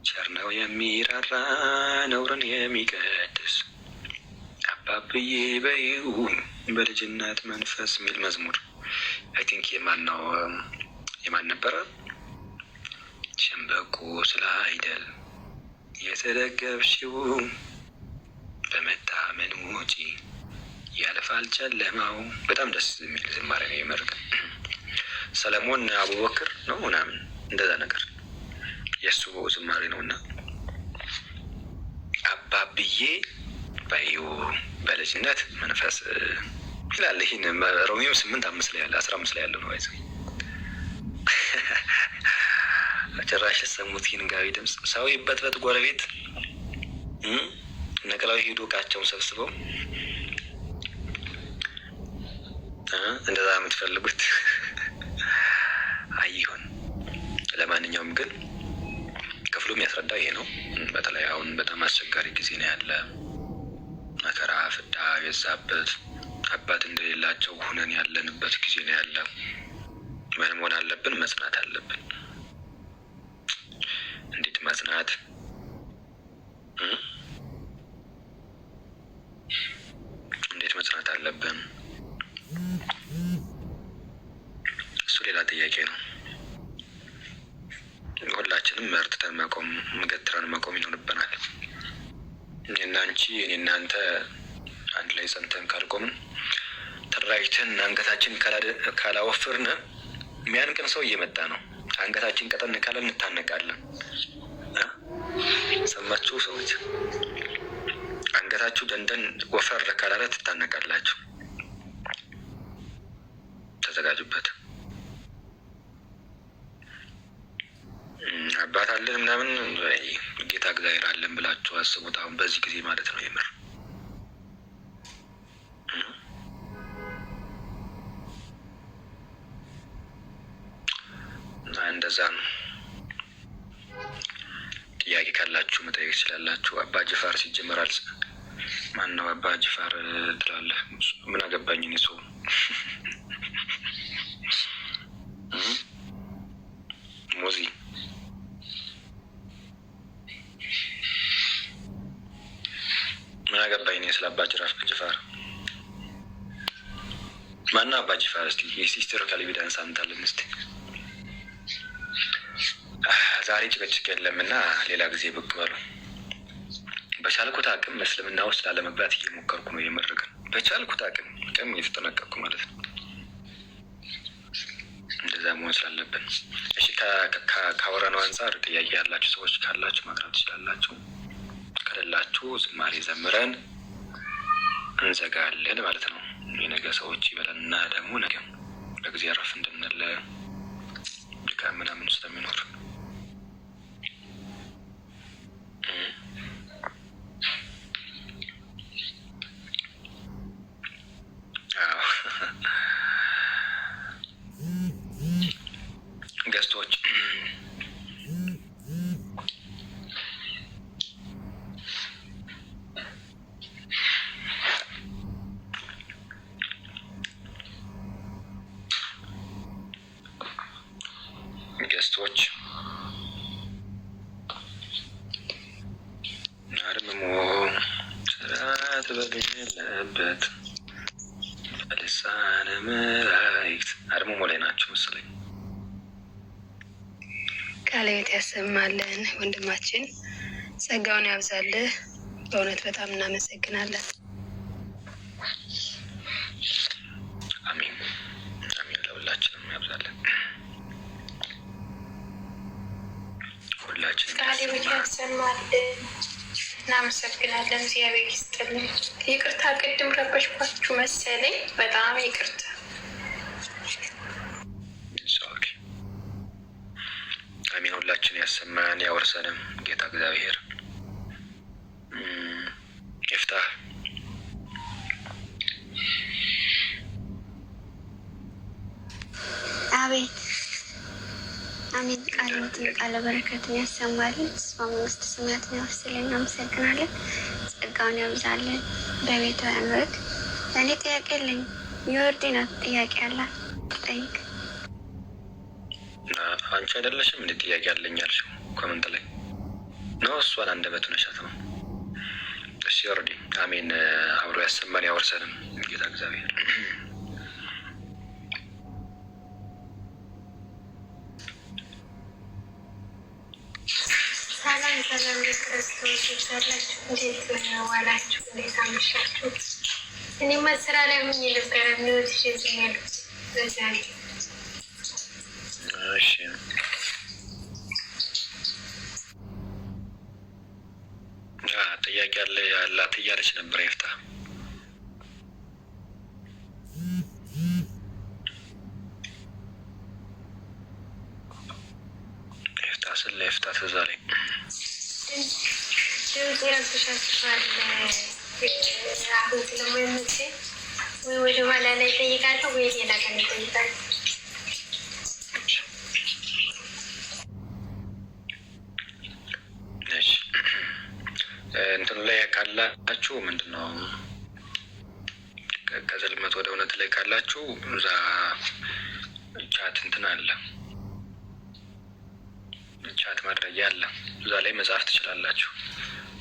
ቸር ነው የሚራራ ነውርን የሚቀድስ አባብዬ በይው በልጅነት መንፈስ የሚል መዝሙር አይ ቲንክ የማን ነበረ? ሸምበቆ ስለ አይደል የተደገፍሽው በመታመን ውጪ ያልፋል ጨለማው። በጣም ደስ የሚል ዝማሬ ነው። የመርቅ ሰለሞን አቡበክር ነው ምናምን እንደዛ ነገር የእሱ ዝማሬ ነው። እና አባብዬ በይው በልጅነት መንፈስ ይላል። ይህን ሮሜም 8:5 ላይ ያለ 15 ላይ ያለው ነው። ይዘ ጭራሽ የሰሙት ይህን ጋቢ ድምፅ ሰው ይበጥበጥ ጎረቤት ነቅላዊ ሄዱ እቃቸውን ሰብስበው እንደዛ የምትፈልጉት አይሆን። ለማንኛውም ግን ክፍሉ የሚያስረዳው ይሄ ነው። በተለይ አሁን በጣም አስቸጋሪ ጊዜ ነው ያለ፣ መከራ ፍዳ የዛበት አባት እንደሌላቸው ሁነን ያለንበት ጊዜ ነው ያለ። ምን መሆን አለብን? መጽናት አለብን። እንዴት መጽናት? እንዴት መጽናት አለብን? እሱ ሌላ ጥያቄ ነው። ሁላችንም መርትተን መቆም፣ ገትረን መቆም ይኖርብናል። እኔና አንቺ፣ እኔ እናንተ አንድ ላይ ጸንተን ካልቆምን፣ ተደራጅተን አንገታችን ካላወፍርን የሚያንቅን ሰው እየመጣ ነው። አንገታችን ቀጠን ካለ እንታነቃለን። ሰማችሁ ሰዎች? አንገታችሁ ደንደን ወፈር ካላለ ትታነቃላችሁ። ተዘጋጁበት። አባት አለን ምናምን ጌታ እግዚአብሔር አለን ብላችሁ አስቡት። አሁን በዚህ ጊዜ ማለት ነው የምር እንደዛ ነው። ጥያቄ ካላችሁ መጠየቅ ትችላላችሁ። አባ ጅፋር ሲጀመራል ማን ነው አባ ጅፋር ትላለህ? ምን አገባኝ እኔ ሰው ሙዚ ምን አገባኝ እኔ ስለ አባ ጅፋር። ማን ነው አባ ጅፋር? እስቲ የሂስቶሪካል ኤቪደንስ አምጣልን እስቲ። ዛሬ ጭቅጭቅ የለምና ሌላ ጊዜ ብቅ በሉ። በቻልኩት አቅም እስልምና ውስጥ ላለመግባት እየሞከርኩ ነው። የመረግን በቻልኩት አቅም በጣም እየተጠነቀቅኩ ማለት ነው። እንደዛ መሆን ስላለብን እሺ። ካወራነው አንጻር ጥያቄ ያላችሁ ሰዎች ካላችሁ ማቅረብ ትችላላችሁ። ከሌላችሁ ዝማሬ ዘምረን እንዘጋለን ማለት ነው። የነገ ሰዎች ይበለንና ደግሞ ነገ ለጊዜ አረፍ እንድንል ድካም ምናምን ስለሚኖር ገስቶች አርምሞ ስርዓት በሌለበት በልሳነ መላእክት አርምሞ ላይ ናቸው መሰለኝ። ቃለ ሕይወት ያሰማልን ወንድማችን፣ ጸጋውን ያብዛልህ። በእውነት በጣም እናመሰግናለን። አሜን አሜን። ለሁላችንም ያብዛለን። ሁላችንም ያሰማል። እናመሰግናለን። እግዚአብሔር ይስጥልን። ይቅርታ ቅድም ረበሽኳችሁ መሰለኝ። በጣም ይቅርታ። አሜን። ሁላችን ያሰማን ያወርሰንም ጌታ እግዚአብሔር ይፍታህ። አቤት አሜን። ቃለ በረከትን ያሰማልን። ተስፋ መንግስት ሰማያትን ያወርስልን። እናመሰግናለን። ጸጋውን ያብዛልን። በቤቷ ያኑረት። እኔ ጥያቄ የለኝ። የወርዲና ጥያቄ አላት ጠይቅ። አንቺ አይደለሽም እንዴ ጥያቄ አለኝ ያልሽው ኮመንት ላይ ነው? እሷን አንደበት ነሻት ነው። እሺ ወርዲ። አሜን። አብሮ ያሰማን ያወርሰንም ጌታ እግዚአብሔር። ሰላም ሰላም። ክርስቶስ ይብዛላችሁ። እንዴት ዋላችሁ? እንዴት አመሻችሁ? እኔማ ስራ ላይ ምን ነበረ የሚወትሽ ዝኛሉ በዛ። እሺ ጥያቄ አለ ያላት እያለች ነበር ይፍታ። ይፍታ ስለ ይፍታ ተዛለኝ ድምፅ ይረብሻችኋል። አሁን ስለማይመቼ ወይ ወደ ኋላ ላይ ጠይቃለሁ ወይ ሌላ ቀን ይጠይቃል። እንትኑ ላይ ካላችሁ ምንድነው ከዘልመት ወደ እውነት ላይ ካላችሁ እዛ ቻት እንትን አለ፣ ቻት ማድረጊያ አለ። እዛ ላይ መጽሐፍ ትችላላችሁ።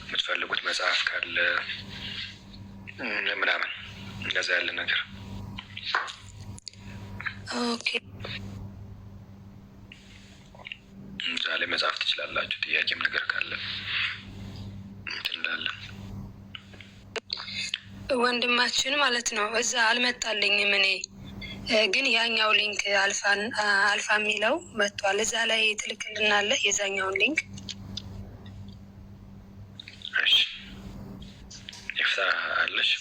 የምትፈልጉት መጽሐፍ ካለ ምናምን እንደዛ ያለ ነገር ኦኬ፣ እዛ ላይ መጽሐፍ ትችላላችሁ። ጥያቄም ነገር ካለ ወንድማችን ማለት ነው። እዛ አልመጣልኝም እኔ ግን ያኛው ሊንክ አልፋ የሚለው መጥቷል። እዛ ላይ ትልክልናለህ የዛኛውን ሊንክ። እሺ ይፍታ አለሽ?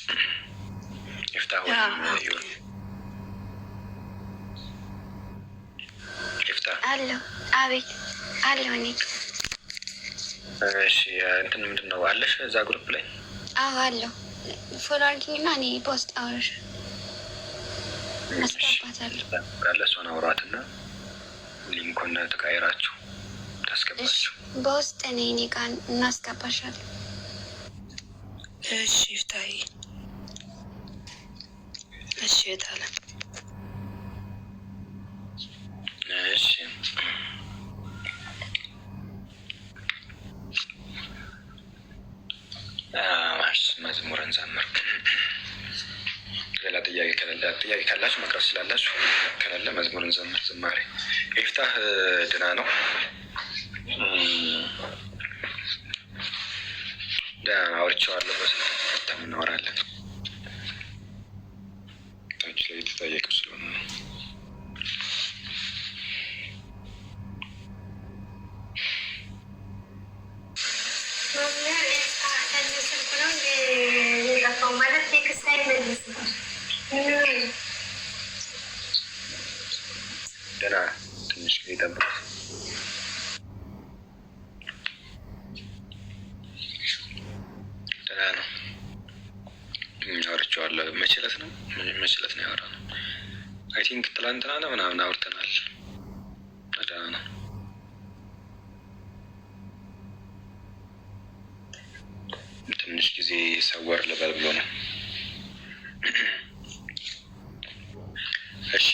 ይፍታ ይፍታ አለሁ። አቤት አለሁ። እኔ እሺ እንትን ምንድን ነው አለሽ እዛ ግሩፕ ላይ? አዎ አለሁ። ፎሎ አድርጊኝና እኔ ፖስት አወራሽ አስገባታለሁ። ካለ እሷን አውራትና ሊንኩን ተቃይራችሁ ታስገባችሁ። በውስጥ እኔ ጋር እናስገባሻለን። እሺ ይፍታይ። እሺ የታለ? እሺ መዝሙርን ዘምር። ሌላ ጥያቄ ካላችሁ መቅረብ ስላላችሁ፣ ከሌለ መዝሙርን ዘምር። ዝማሬ ይፍታህ ድና ነው። ደህና አውርቼዋለሁ። በስልክ እናወራለን። ታች ላይ የተጠየቀ ስለሆነ ነው። ደህና ትንሽ ይጠብቅ። ደህና ነው። አውርቼዋለሁ። መቼ ዕለት ነው ያወራነው? አይ ቲንክ ትላንትና ነው ምናምን አውርተናል። ደህና ነው። ትንሽ ጊዜ ሰወር ልበል ብሎ ነው። እሺ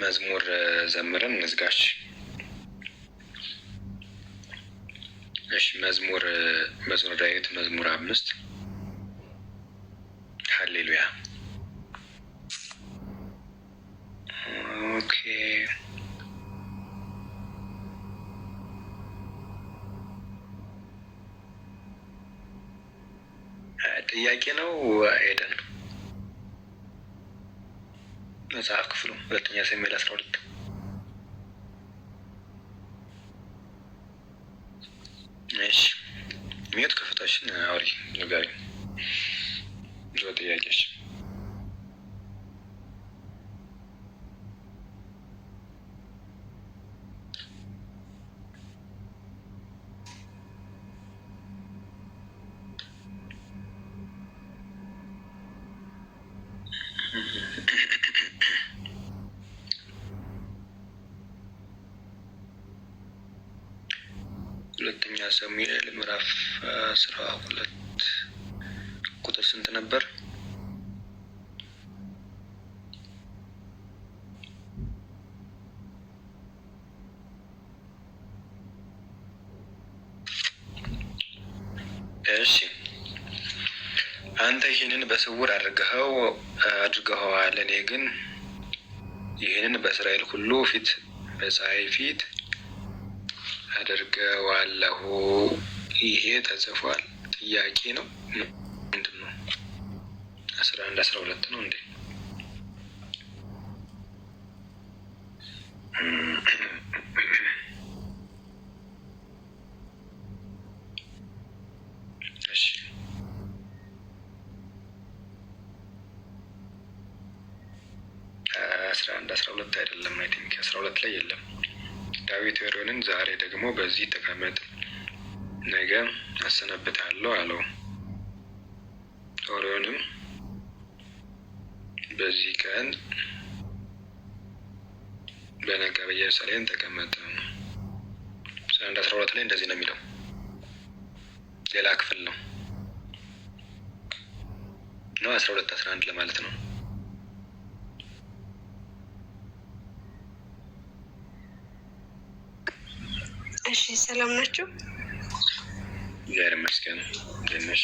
መዝሙር ዘምረን እንዝጋች። እሺ መዝሙር ዳዊት መዝሙር 5 ሃሌሉያ። ኦኬ ጥያቄ ነው ኤደን። መጽሐፍ ክፍሉ ሁለተኛ ሳሙኤል 12 እሺ ሚዩት ክፍታችን አውሪ ንገሪ ብዙ ጥያቄዎች ሁለተኛ ሳሙኤል ምዕራፍ 12 ቁጥር ስንት ነበር? እሺ አንተ ይህንን በስውር አድርገኸዋል፣ እኔ ግን ይህንን በእስራኤል ሁሉ ፊት በፀሐይ ፊት አደርገዋለሁ። ይሄ ተጽፏል። ጥያቄ ነው ምንድን ነው? 11-12 ነው እንዴ? እሺ 11-12 አይደለም። አይ ቲንክ 12 ላይ የለም። ዳዊት ኦርዮንን ዛሬ ደግሞ በዚህ ተቀመጥ፣ ነገ አሰናብታለሁ አለው። ኦርዮንም በዚህ ቀን በነጋ በኢየሩሳሌም ተቀመጠ። 11-12 ላይ እንደዚህ ነው የሚለው። ሌላ ክፍል ነው 12-11 ለማለት ነው። እሺ ሰላም ናችሁ? እግዚአብሔር ይመስገን። እንዴት ነሽ?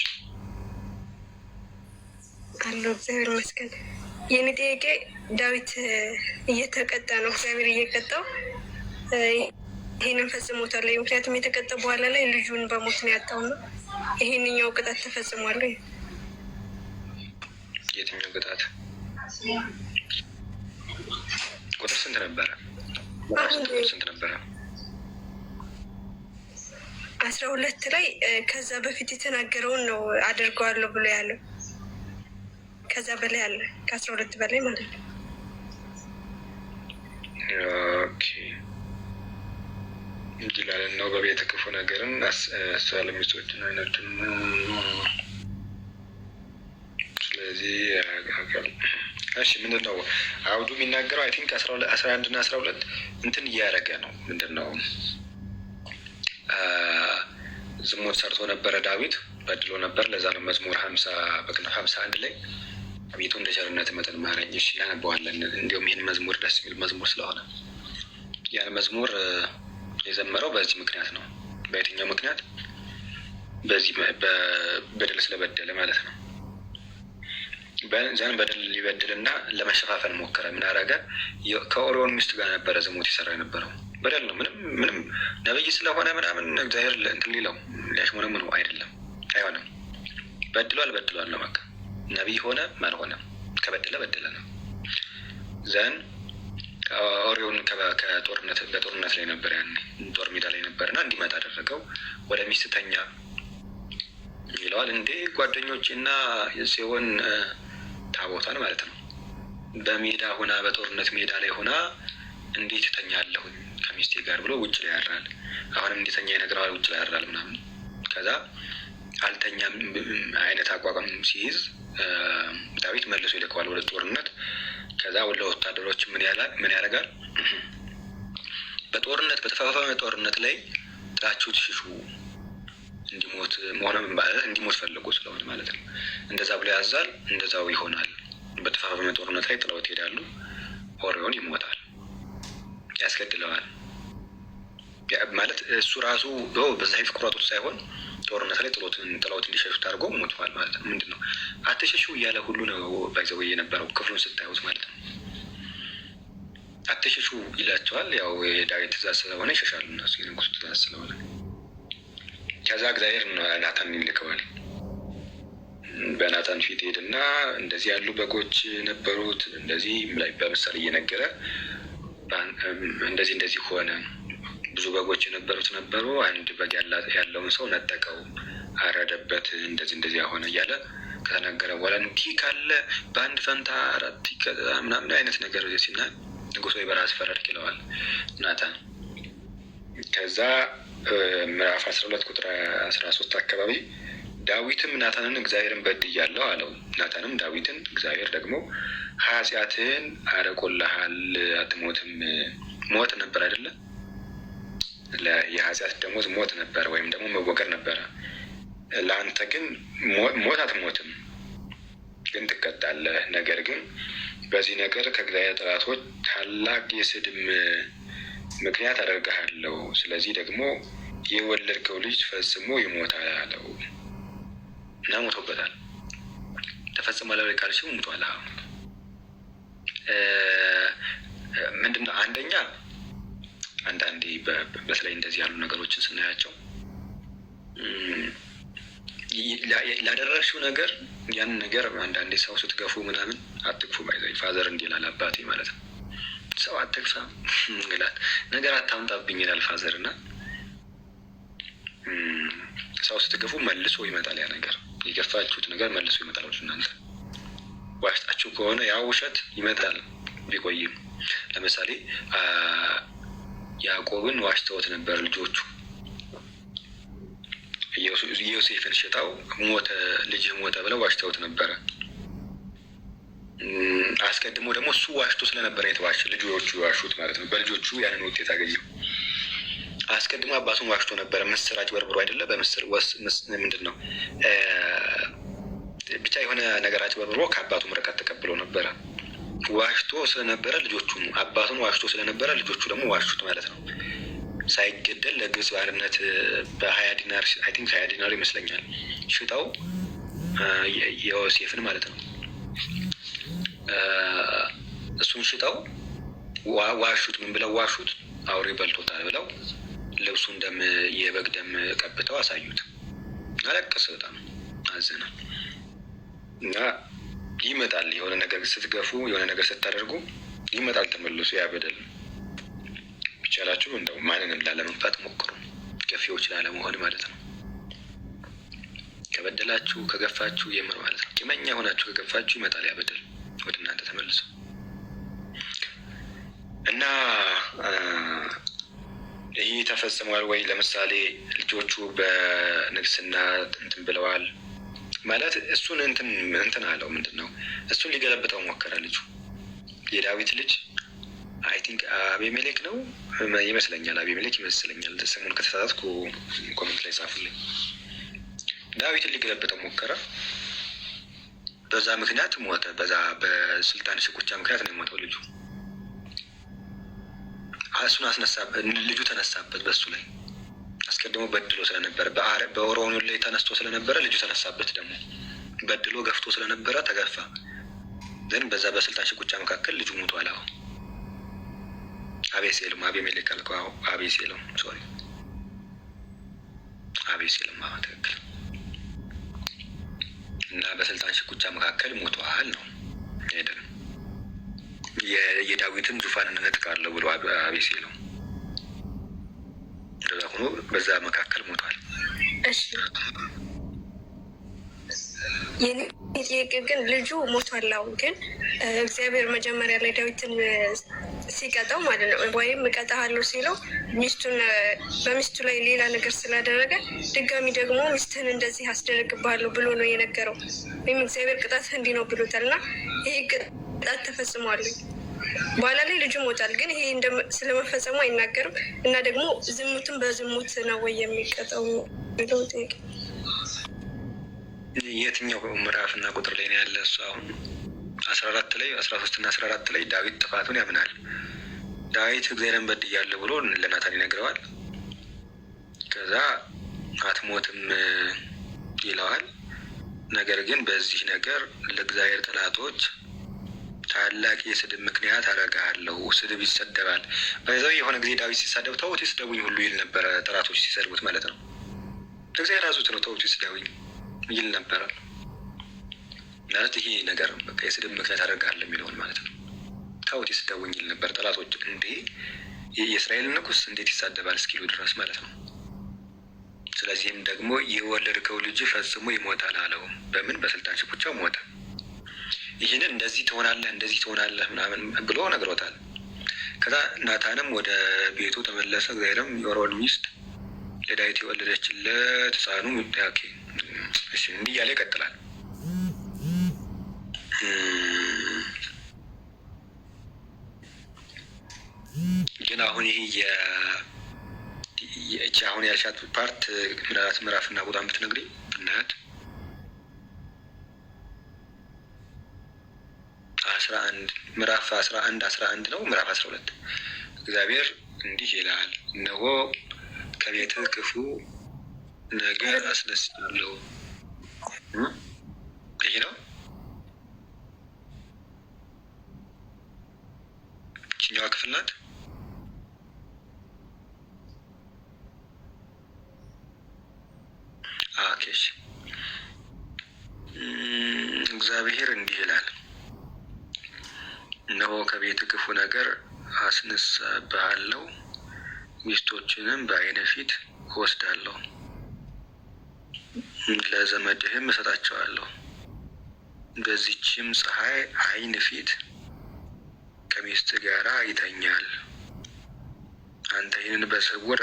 አለሁ እግዚአብሔር ይመስገን። የኔ ጥያቄ ዳዊት እየተቀጣ ነው፣ እግዚአብሔር እየቀጣው ይሄንን ፈጽሞታል። ምክንያቱም የተቀጣ በኋላ ላይ ልጁን በሞት ነው ያጣው ነው። ይሄንኛው ቅጣት ተፈጽሟል። የትኛው ቅጣት? ቁጥር ስንት ነበረ? ስንት ነበረ? 12 ላይ ከዛ በፊት የተናገረውን ነው አድርገዋለሁ ብሎ ያለው። ከዛ በላይ አለ፣ ከ12 በላይ ማለት ነው። ኦኬ ይላል ነው በቤተ ክፉ ነገርን አስዋለ ሚስቶችን አይነትን። ስለዚህ እሺ ምንድን ነው አውዱ የሚናገረው? አይ ቲንክ 11 እና 12 እንትን እያደረገ ነው። ምንድን ነው ዝሙት ሰርቶ ነበረ ዳዊት፣ በድሎ ነበር። ለዛ ነው መዝሙር 51 ላይ አቤቱ እንደ ቸርነት መጠን ማረኝ። እሺ ያነበዋለን። እንዲሁም ይህን መዝሙር ደስ የሚል መዝሙር ስለሆነ ያን መዝሙር የዘመረው በዚህ ምክንያት ነው። በየትኛው ምክንያት? በዚህ በደል ስለበደለ ማለት ነው። ዘን በደል ሊበድልና ለመሸፋፈን ሞከረ። ምን አደረገ? ከኦሪዮን ሚስት ጋር ነበረ ዝሙት ይሰራ የነበረው። በደል ነው። ምንም ነብይ ስለሆነ ምናምን እግዚአብሔር እንትን ሊለው ሊያሽሙንም ነው አይደለም። አይሆንም። በድሏል ነው በቃ። ነቢይ ሆነ አልሆነ ከበደለ በደለ ነው። ዘን ኦሪዮን በጦርነት ላይ ነበር፣ ያኔ ጦር ሜዳ ላይ ነበርና እንዲመጣ አደረገው። ወደ ሚስት ተኛ ይለዋል። እንዴ ጓደኞች እና ሲሆን ታቦታን ማለት ነው በሜዳ ሆና በጦርነት ሜዳ ላይ ሆና እንዴት ተኛለሁኝ ከሚስቴ ጋር ብሎ ውጭ ላይ ያድራል። አሁንም እንዴተኛ ይነግረዋል፣ ውጭ ላይ ያድራል ምናምን። ከዛ አልተኛም አይነት አቋቋም ሲይዝ ዳዊት መልሶ ይልከዋል ወደ ጦርነት። ከዛ ወደ ወታደሮች ምን ያደርጋል? በተፋፋመ ጦርነት ላይ ጥላችሁት ሽሹ፣ እንዲሞት ፈልጎ ስለሆነ ማለት ነው። እንደዛ ብሎ ያዛል። እንደዛው ይሆናል። በተፋፋመ ጦርነት ላይ ጥለውት ይሄዳሉ። ኦሪዮን ይሞታል፣ ያስገድለዋል። ማለት እሱ ራሱ በዛ ፊት ቁራጦት ሳይሆን ጦርነት ላይ ጥለውት እንዲሸሹት አድርጎ ሞቷል ማለት ነው። ምንድን ነው አትሸሹ እያለ ሁሉ ነው ባይዘው የነበረው ክፍሉን ስታዩት ማለት ነው። አትሸሹ ይላቸዋል። ያው የዳዊት ትእዛዝ ስለሆነ ይሸሻሉ እነሱ፣ የንጉሱ ትእዛዝ ስለሆነ። ከዛ እግዚአብሔር ናታን ይልከዋል። በናታን ፊት ሄድና እንደዚህ ያሉ በጎች ነበሩት፣ እንደዚህ ላይ በምሳሌ እየነገረ እንደዚህ ሆነ፣ ብዙ በጎች የነበሩት ነበሩ፣ አንድ በግ ያለውን ሰው ነጠቀው፣ አረደበት፣ እንደዚህ ሆነ እያለ ከተናገረ በኋላ እንዲህ ካለ በአንድ ፈንታ 4 ምናምን አይነት ነገር ሲና ንጉሥ ወይ በራስ ፈረድክ ይለዋል ናታን። ከዛ ምዕራፍ 12 ቁጥር 13 አካባቢ ዳዊትም ናታንን እግዚአብሔርን በድያለሁ አለው። ናታንም ዳዊትን እግዚአብሔር ደግሞ ኃጢአትህን አርቆልሃል አትሞትም። ሞት ነበር አይደለ? የኃጢአት ደሞዝ ሞት ነበር ወይም ደግሞ መወገር ነበረ። ለአንተ ግን ሞት አትሞትም፣ ግን ትቀጣለህ። ነገር ግን በዚህ ነገር ከእግዚአብሔር ጠላቶች ታላቅ የስድብ ምክንያት አደርግሃለሁ። ስለዚህ ደግሞ የወለድከው ልጅ ፈጽሞ ይሞታል አለው እና ሞቶበታል። ተፈጽሟል ካልሽው ሞቷል። ምንድነው? አንደኛ አንዳንዴ በተለይ እንደዚህ ያሉ ነገሮችን ስናያቸው ላደረግሽው ነገር ያን ነገር አንዳንዴ ሰው ስትገፉ ምናምን አትግፉ ባይዘኝ ፋዘር እንዲላል አባቴ ማለት ነው። ሰው አትግፋ ይላል፣ ነገር አታምጣብኝ ይላል ፋዘር። እና ሰው ስትገፉ መልሶ ይመጣል ያ ነገር፣ የገፋችሁት ነገር መልሶ ይመጣል ወደ እናንተ። ዋሽታችሁ ከሆነ ያ ውሸት ይመጣል ቢቆይም። ለምሳሌ ያዕቆብን ዋሽተውት ነበር ልጆቹ። ዮሴፍን ሽጣው ሞተ፣ ልጅህ ሞተ ብለው ዋሽተውት ነበረ። አስቀድሞ ደግሞ እሱ ዋሽቶ ስለነበረ የተዋሸ ልጆቹ ዋሹት ማለት ነው። በልጆቹ ያንን ውጤት አገኘው። አስቀድሞ አባቱን ዋሽቶ ነበረ። ምስር አጭበርብሮ አይደለ? በምስር ምንድን ነው ብቻ የሆነ ነገር አጭበርብሮ ከአባቱ ምርቃት ተቀብሎ ነበረ። ዋሽቶ ስለነበረ ልጆቹ አባቱን ዋሽቶ ስለነበረ ልጆቹ ደግሞ ዋሹት ማለት ነው። ሳይገደል ለግብጽ ባርነት በ20 ዲናር አይ ቲንክ 20 ዲናር ይመስለኛል ሽጠው ዮሴፍን ማለት ነው። እሱን ሽጠው ዋሹት። ምን ብለው ዋሹት? አውሬ በልቶታል ብለው ልብሱን ደም የበግ ደም ቀብተው አሳዩት። አለቀሰ፣ በጣም አዘነ። እና ይመጣል የሆነ ነገር ስትገፉ፣ የሆነ ነገር ስታደርጉ ይመጣል ተመልሶ ያበደል። ቢቻላችሁ እንደው ማንንም ላለመንፋት ሞክሩ፣ ገፊዎች ላለመሆን ማለት ነው። ከበደላችሁ ከገፋችሁ የምር ማለት ነው። ቂመኛ ሆናችሁ ከገፋችሁ ይመጣል ያበደል ወደ እናንተ ተመልሶ። እና ይህ ተፈጽሟል ወይ? ለምሳሌ ልጆቹ በንግስና እንትን ብለዋል ማለት እሱን እንትን አለው። ምንድን ነው እሱን ሊገለብጠው ሞከረ። ልጁ የዳዊት ልጅ አይ ቲንክ አቤሜሌክ ነው ይመስለኛል። አቤሜሌክ ይመስለኛል። ስሙን ከተሳሳትኩ ኮሜንት ላይ ጻፉልኝ። ዳዊትን ሊገለብጠው ሞከረ። በዛ ምክንያት ሞተ። በዛ በስልጣን ሽኩቻ ምክንያት ነው የሞተው ልጁ። እሱን አስነሳበት፣ ልጁ ተነሳበት በሱ ላይ። አስቀድሞ በድሎ ስለነበረ በኦሮኑ ላይ ተነስቶ ስለነበረ ልጁ ተነሳበት። ደግሞ በድሎ ገፍቶ ስለነበረ ተገፋ። ግን በዛ በስልጣን ሽኩቻ መካከል ልጁ ሞቷል። አሁን አቤሴሎም አቤሜሌክ አልከው። አቤሴሎም ሶሪ፣ አቤሴሎም ትክክል። እና በስልጣን ሽኩቻ መካከል ሞቷል ነው አይደለም። የዳዊትን ዙፋን እንነጥቃለሁ ብሎ አቤሴሎም እንደዛ ሆኖ በዛ መካከል ሞቷል። እሺ የኔ ጥያቄ ግን ልጁ ሞቷል። አሁን ግን እግዚአብሔር መጀመሪያ ላይ ዳዊትን ሲቀጣው ማለት ነው ወይም እቀጣሃለሁ ሲለው በሚስቱ ላይ ሌላ ነገር ስላደረገ ድጋሚ ደግሞ ሚስትህን እንደዚህ አስደርግብሃለሁ ብሎ ነው የነገረው። ወይም እግዚአብሔር ቅጣት እንዲህ ነው ብሎታል። እና ይሄ ቅጣት ተፈጽሟል። በኋላ ላይ ልጁ ሞታል፣ ግን ይሄ ስለመፈጸሙ አይናገርም። እና ደግሞ ዝሙትን በዝሙት ነው ወይ የሚቀጣው የሚለው ጥያቄ የትኛው ምዕራፍ እና ቁጥር ላይ ነው ያለ? እሱ አሁን 14 ላይ 13 እና 14 ላይ ዳዊት ጥፋቱን ያምናል። ዳዊት እግዚአብሔርን በድያለሁ ብሎ ለናታን ይነግረዋል። ከዛ አትሞትም ይለዋል። ነገር ግን በዚህ ነገር ለእግዚአብሔር ጠላቶች ታላቅ የስድብ ምክንያት አደርግሃለሁ። ስድብ ይሰደባል። በዛው የሆነ ጊዜ ዳዊት ሲሳደብ ተውት ይስደቡኝ ሁሉ ይል ነበረ። ጠላቶች ሲሰድቡት ማለት ነው። እግዚአብሔር ራሱት ነው ተውት ይስደቡኝ ይል ነበራል። ማለት ይሄ ነገር በቃ የስድብ ምክንያት አደርጋለሁ የሚለውን ማለት ነው። ታውት ይስደውኝ ይል ነበር ጠላቶች። እንዴ የእስራኤል ንጉሥ እንዴት ይሳደባል እስኪሉ ድረስ ማለት ነው። ስለዚህም ደግሞ የወለድከው ልጅ ፈጽሞ ይሞታል አለው። በምን በስልጣን ሽኩቻው ሞተ። ይህንን እንደዚህ ትሆናለህ ምናምን ብሎ ነግሮታል። ከዛ ናታንም ወደ ቤቱ ተመለሰ። እግዚአብሔርም የኦሮን ሚስት ለዳዊት የወለደችለት ሕፃኑ እንዲህ እያለ ይቀጥላል። ግን አሁን ይሄ የእቺ አሁን ያልሻት ፓርት ምዕራፍና ቦታን ብትነግሪኝ ብናያት 11 ምዕራፍ 11 ነው። ምዕራፍ 12 እግዚአብሔር እንዲህ ይላል፣ እነሆ ከቤትህ ክፉ ነገር አስነስቻለሁ። ይሄ ነው ይችኛዋ ክፍል ናት። ኦኬሽ እግዚአብሔር እንዲህ ይላል፣ እነሆ ከቤት ክፉ ነገር አስነሳብሃለሁ፣ ሚስቶችንም በዓይንህ ፊት እወስዳለሁ፣ ለዘመድህም እሰጣቸዋለሁ። በዚችም ፀሐይ ዓይን ፊት ከሚስት ጋራ ይተኛል። አንተ ይህንን በስውር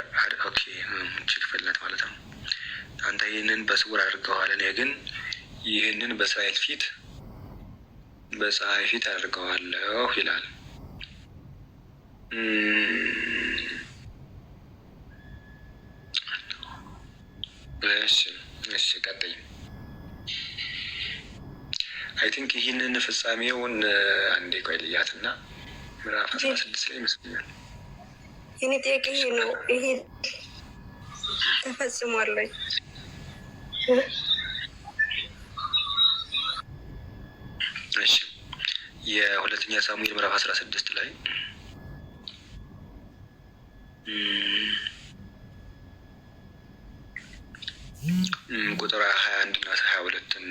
ችግፈለት ማለት ነው። አንተ ይህንን በስውር አድርገዋል፣ እኔ ግን ይህንን በእስራኤል ፊት በፀሐይ ፊት አድርገዋለሁ ይላል። እሺ ቀጥይ። አይ ቲንክ ይህንን ፍጻሜውን አንዴ ቆይ ልያትና ምዕራፍ 16 ላይ ይመስለኛል። የኔ ጥያቄ ይሄ ነው። ይሄ ተፈጽሟል ወይ? እሺ የሁለተኛ ሳሙኤል ምዕራፍ 16 ላይ ቁጥር 21 እና 22ን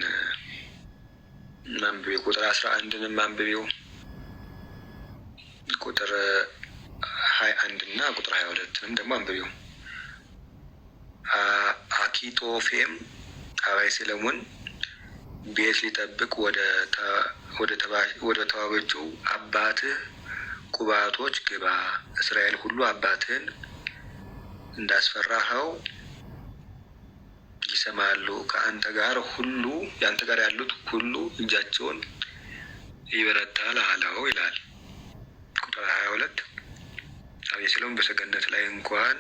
ማንበቢው፣ ቁጥር 11ንም ማንበቢው፣ ቁጥር 21 እና ቁጥር 22ንም ደግሞ አንብቢው። አኪጦፌም አቤሴሎምን ቤት ሊጠብቅ ወደ ተዋበችው አባትህ ቁባቶች ግባ፣ እስራኤል ሁሉ አባትህን እንዳስፈራኸው ይሰማሉ። ከአንተ ጋር ያሉት ሁሉ እጃቸውን ይበረታል አለው ይላል። ቁጥር 22 አቤሴሎም በሰገነት ላይ እንኳን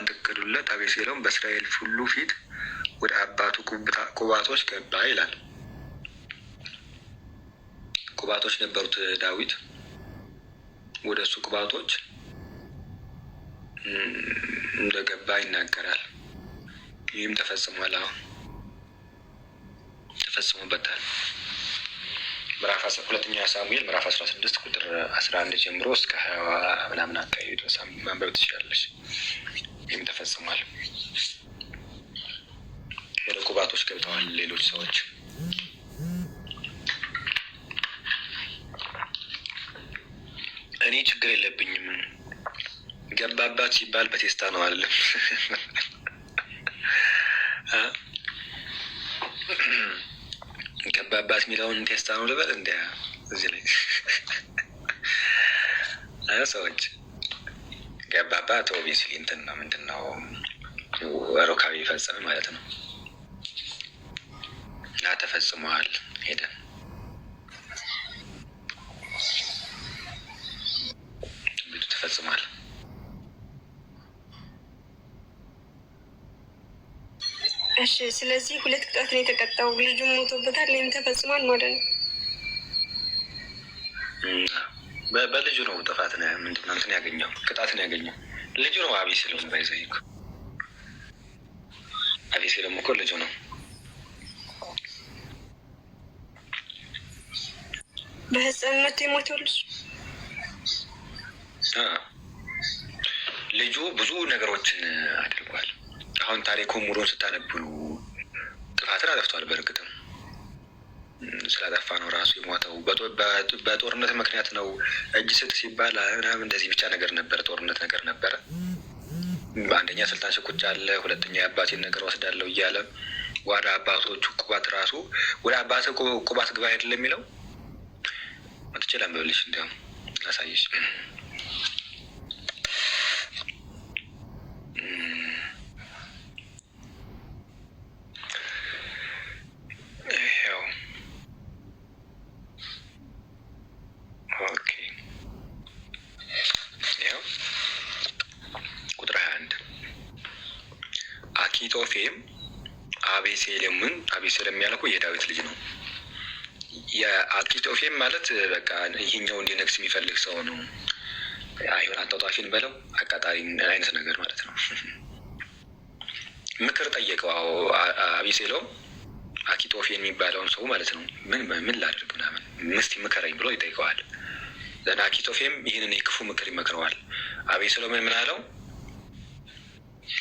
ተከሉለት። አቤሴሎም በእስራኤል ሁሉ ፊት ወደ አባቱ ቁባቶች ገባ ይላል። ቁባቶች ነበሩት ዳዊት። ወደ እሱ ቁባቶች እንደገባ ይናገራል። ይህም ተፈጽሟል። አሁን ተፈጽሞበታል። ሁለተኛ ሳሙኤል ምዕራፍ 16 ቁጥር 11 ጀምሮ እስከ 20 ምናምን አካባቢ ድረስ ማንበብ ትችላለች። ይህም ተፈጽሟል። ወደ ቁባቶች ገብተዋል ሌሎች ሰዎች። እኔ ችግር የለብኝም። ገባባት ሲባል በቴስታ ነው አይደለም? ገባባት የሚለውን ቴስታ ነው ልበል እንደ እዚህ ላይ ሰዎች ገባባት ኦብቪየስሊ እንትን ነው ምንድን ነው ሩካቤ ፈጸመ ማለት ነው። እና ተፈጽመዋል። ሄደን ቤቱ ተፈጽሟል። እሺ፣ ስለዚህ ሁለት ቅጣት ነው የተቀጣው። ልጁ ሞቶበታል፣ ላይም ተፈጽሟል ማለት ነው። በልጁ ነው ጥፋት ነው ምንድን ነው እንትን ያገኘው ቅጣት ነው ያገኘው ልጁ ነው። አቤሴሎም ባይዘይኩ አቤሴሎም እኮ ልጁ ነው። በህፃንነቱ የሞተው ልጁ ብዙ ነገሮችን አድርጓል። አሁን ታሪኩ ሙሉን ስታነብሉ ጥፋትን አጠፍቷል። በእርግጥም ስላጠፋ ነው ራሱ የሞተው። በጦርነት ምክንያት ነው። እጅ ስጥ ሲባል ምናምን እንደዚህ ብቻ ነገር ነበረ፣ ጦርነት ነገር ነበረ። በአንደኛ ስልጣን ሽኩቻ አለ፣ ሁለተኛ የአባቴን ነገር ወስዳለሁ እያለ ወደ አባቶቹ ቁባት ራሱ ወደ አባተ ቁባት ግባ አይደለም የሚለው መጥቼ ላንብብልሽ፣ እንዲያውም ላሳየሽ። አኪጦፌም አቤሴሎም ያልኩ የዳዊት ልጅ ነው። የአኪጦፌም ማለት በቃ ይህኛው እንዲነግስ የሚፈልግ ሰው ነው። አይሆን አጣጣፊን በለው አቃጣሪ አይነት ነገር ማለት ነው። ምክር ጠየቀው አቤሴሎም አኪጦፌም የሚባለውን ሰው ማለት ነው። ምን ላድርግ ምናምን ምስቲ ምከረኝ ብሎ ይጠይቀዋል። ዘና አኪጦፌም ይህንን የክፉ ምክር ይመክረዋል። አቤሴሎምን ምን አለው?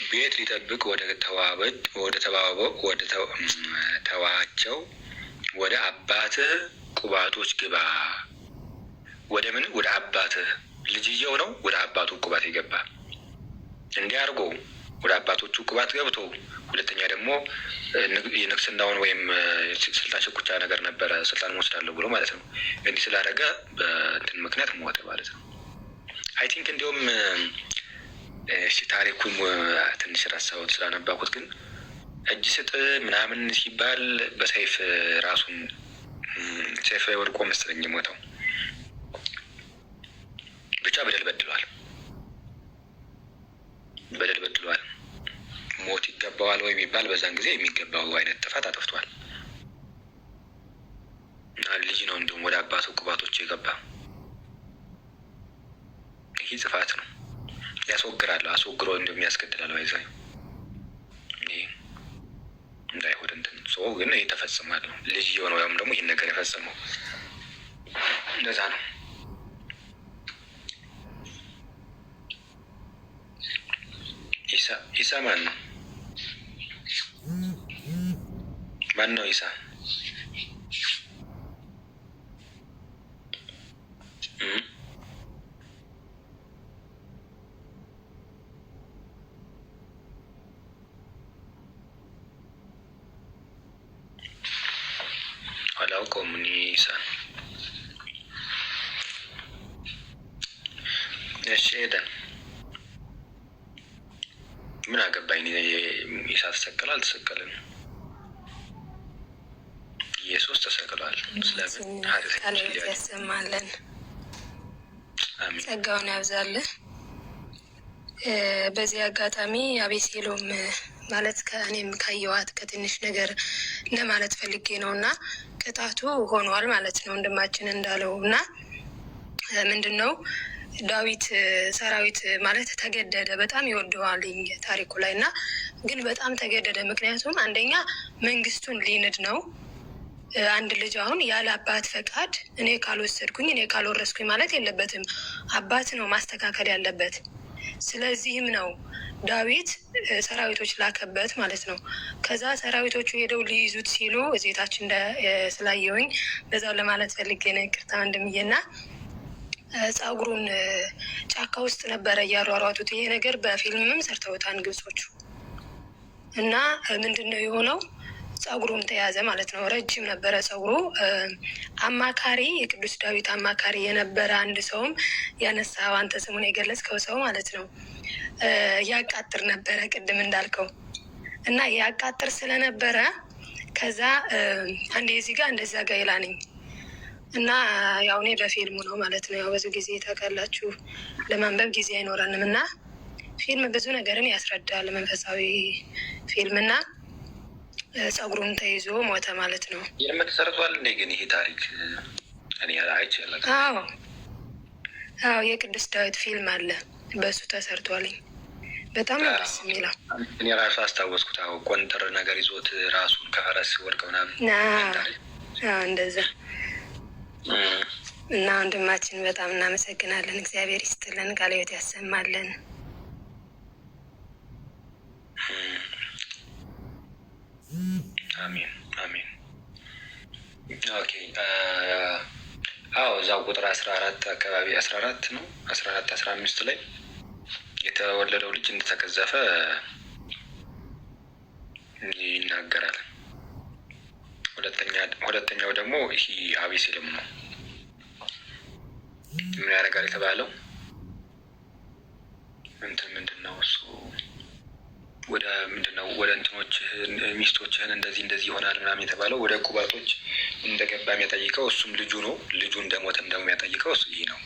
ቤት ሊጠብቅ ተዋቸው ወደ አባትህ ቁባቶች ግባ። ወደ ምን? ወደ አባትህ ልጅየው ነው። ወደ አባቱ ቁባት የገባ እንዲህ አድርጎ ወደ አባቶቹ ቁባት ገብቶ፣ ሁለተኛ ደግሞ የንግስናውን ወይም ስልጣን ሽኩቻ ነገር ነበረ፣ ስልጣን ወስዳለሁ ብሎ ማለት ነው። እንዲህ ስላደረገ በእንትን ምክንያት ሞተ ማለት ነው። አይ ቲንክ እንዲሁም ታሪኩም ትንሽ ረሳሁት ስላነባኩት፣ ግን እጅ ስጥ ምናምን ሲባል በሰይፍ ራሱን ሰይፍ ላይ ወድቆ መሰለኝ ሞተው። ብቻ በደል በድሏል። ሞት ይገባዋል ወይ የሚባል በዛን ጊዜ የሚገባው አይነት ጥፋት አጥፍቷል። ልጅ ነው እንዲሁም ወደ አባቱ ቁባቶች የገባ ይህ ጥፋት ነው። ያስወግራለሁ አስወግሮ እንደሚያስገድላል ባይዛ እንዳይሆን እንትን ሰው ግን ይህ ተፈጽሟል ነው። ልጅ የሆነው ያም ደግሞ ይህን ነገር የፈጸመው እንደዛ ነው። ኢሳ ማን ነው? ማን ነው ኢሳ? አላውቀውም እኔ ኢሳን። እሺ ሄደን ምን አገባኝ? ኢሳ ተሰቀለ አልተሰቀለም? ኢየሱስ ተሰቅሏል። ስለምን ቃልበት ያሰማለን፣ ጸጋውን ያብዛልን። በዚህ አጋጣሚ አቤሴሎም ማለት ከእኔም ካየዋት ከትንሽ ነገር ለማለት ፈልጌ ነው እና ቅጣቱ ሆኗል ማለት ነው ወንድማችን እንዳለው እና ምንድን ነው ዳዊት ሰራዊት ማለት ተገደደ። በጣም ይወደዋል ታሪኩ ላይ እና ግን በጣም ተገደደ። ምክንያቱም አንደኛ መንግስቱን ሊንድ ነው። አንድ ልጅ አሁን ያለ አባት ፈቃድ እኔ ካልወሰድኩኝ እኔ ካልወረስኩኝ ማለት የለበትም። አባት ነው ማስተካከል ያለበት። ስለዚህም ነው ዳዊት ሰራዊቶች ላከበት ማለት ነው። ከዛ ሰራዊቶቹ ሄደው ሊይዙት ሲሉ እዜታች ስላየውኝ በዛው ለማለት ፈልጌ ነው። ይቅርታ ወንድምዬና ጸጉሩን ጫካ ውስጥ ነበረ እያሯሯጡት። ይሄ ነገር በፊልምም ሰርተውታን ግብጾቹ እና ምንድን ነው የሆነው? ጸጉሩም ተያዘ ማለት ነው። ረጅም ነበረ ጸጉሩ። አማካሪ የቅዱስ ዳዊት አማካሪ የነበረ አንድ ሰውም ያነሳው አንተ ስሙን የገለጽከው ሰው ማለት ነው ያቃጥር ነበረ ቅድም እንዳልከው እና ያቃጥር ስለነበረ ከዛ አንዴ እዚህ ጋር እንደዛ ጋር ይላነኝ እና ያው እኔ በፊልሙ ነው ማለት ነው። ያው ብዙ ጊዜ ታውቃላችሁ ለማንበብ ጊዜ አይኖረንም እና ፊልም ብዙ ነገርን ያስረዳል፣ መንፈሳዊ ፊልም እና ጸጉሩን ተይዞ ሞተ ማለት ነው። ይህም ተሰርቷል እንዴ? ግን ይሄ ታሪክ እኔ አይቻለሁ። አዎ የቅዱስ ዳዊት ፊልም አለ፣ በእሱ ተሰርቷልኝ። በጣም ነው ደስ የሚለው። እኔ ራሱ አስታወስኩት። አዎ ቆንጥር ነገር ይዞት ራሱን ከፈረስ ወድቀው ምናምን እንደዛ እና ወንድማችን በጣም እናመሰግናለን። እግዚአብሔር ይስጥልን፣ ቃለ ሕይወት ያሰማልን። አሜን አሜን። ኦኬ እዛው ቁጥር 14 አካባቢ 14 ነው 14 15 ላይ የተወለደው ልጅ እንደተቀዘፈ ይናገራል። ሁለተኛው ደግሞ ይሄ አቤሴሎም ነው። ምን ያደርጋል የተባለው ምንድን ነው እሱ ወደ እንትኖችህን ሚስቶችህን እንደዚህ ይሆናል ምናምን የተባለው ወደ ቁባቶች እንደገባ የሚያጠይቀው እሱም ልጁ ነው። ልጁ እንደሞተ እንደሚያጠይቀው እሱ ይህ ነው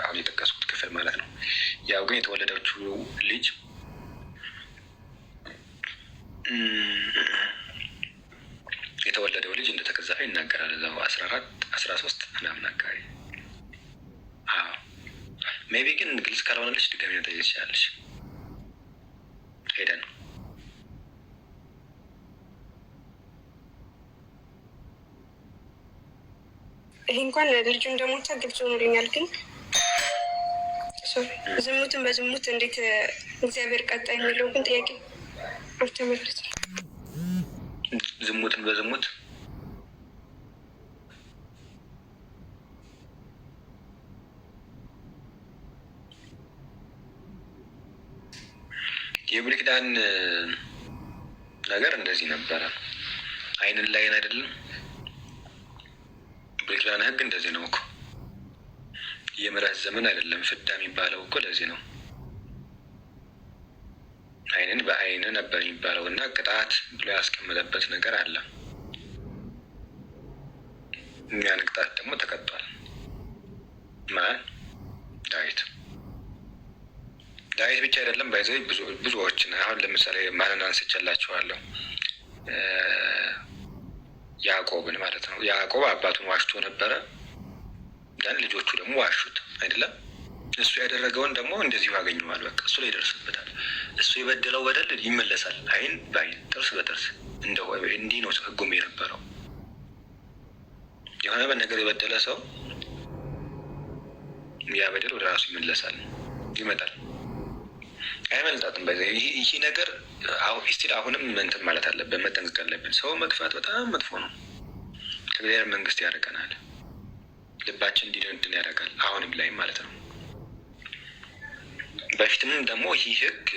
አሁን የጠቀስኩት ክፍል ማለት ነው። ያው ግን የተወለደችው ልጅ የተወለደው ልጅ እንደተቀዘፈ ይናገራል። እዛው 14-13 ምናምን አካባቢ። ሜቢ ግን ግልጽ ካልሆነልሽ ድጋሚ መጠየቅ ትችላለሽ። ሄደን ይሄ እንኳን ልጁ እንደሞተ ግልጽ ሆኖልኛል። ግን ዝሙትን በዝሙት እንዴት እግዚአብሔር ቀጣ የሚለው ግን ጥያቄ አልተመለሰም። ዝሙትን በዝሙት የብሉይ ኪዳን ነገር እንደዚህ ነበረ። አይንን ላይን አይደለም። ብሉይ ኪዳን ሕግ እንደዚህ ነው እኮ። የምሕረት ዘመን አይደለም ፍዳ የሚባለው እኮ ለዚህ ነው። አይንን በአይን ነበር የሚባለው እና ቅጣት ብሎ ያስቀመጠበት ነገር አለ። ያን ቅጣት ደግሞ ተቀጧል። ማን? ዳዊት ብቻ አይደለም ባይዘ ብዙዎችን አሁን ለምሳሌ ማንን አንስቼላችኋለሁ? ያዕቆብን ማለት ነው። ያዕቆብ አባቱን ዋሽቶ ነበረ። ያን ልጆቹ ደግሞ ዋሹት አይደለም። እሱ ያደረገውን ደግሞ እንደዚሁ ያገኘዋል። በቃ እሱ ላይ ይደርስበታል። እሱ የበደለው በደል ይመለሳል። አይን በአይን ጥርስ በጥርስ እንዲህ ነው ሕጉም የነበረው። የሆነ ነገር የበደለ ሰው ያ በደል ወደ ራሱ ይመለሳል፣ ይመጣል፣ አይመልጣትም። ይህ ነገር ስቲል አሁንም እንትን ማለት አለብን፣ መጠንቀቅ አለብን። ሰው መግፋት በጣም መጥፎ ነው። ከእግዚአብሔር መንግስት ያደርገናል፣ ልባችን እንዲደንድን ያደርጋል። አሁንም ላይ ማለት ነው። በፊትም ደግሞ ይህ ሕግ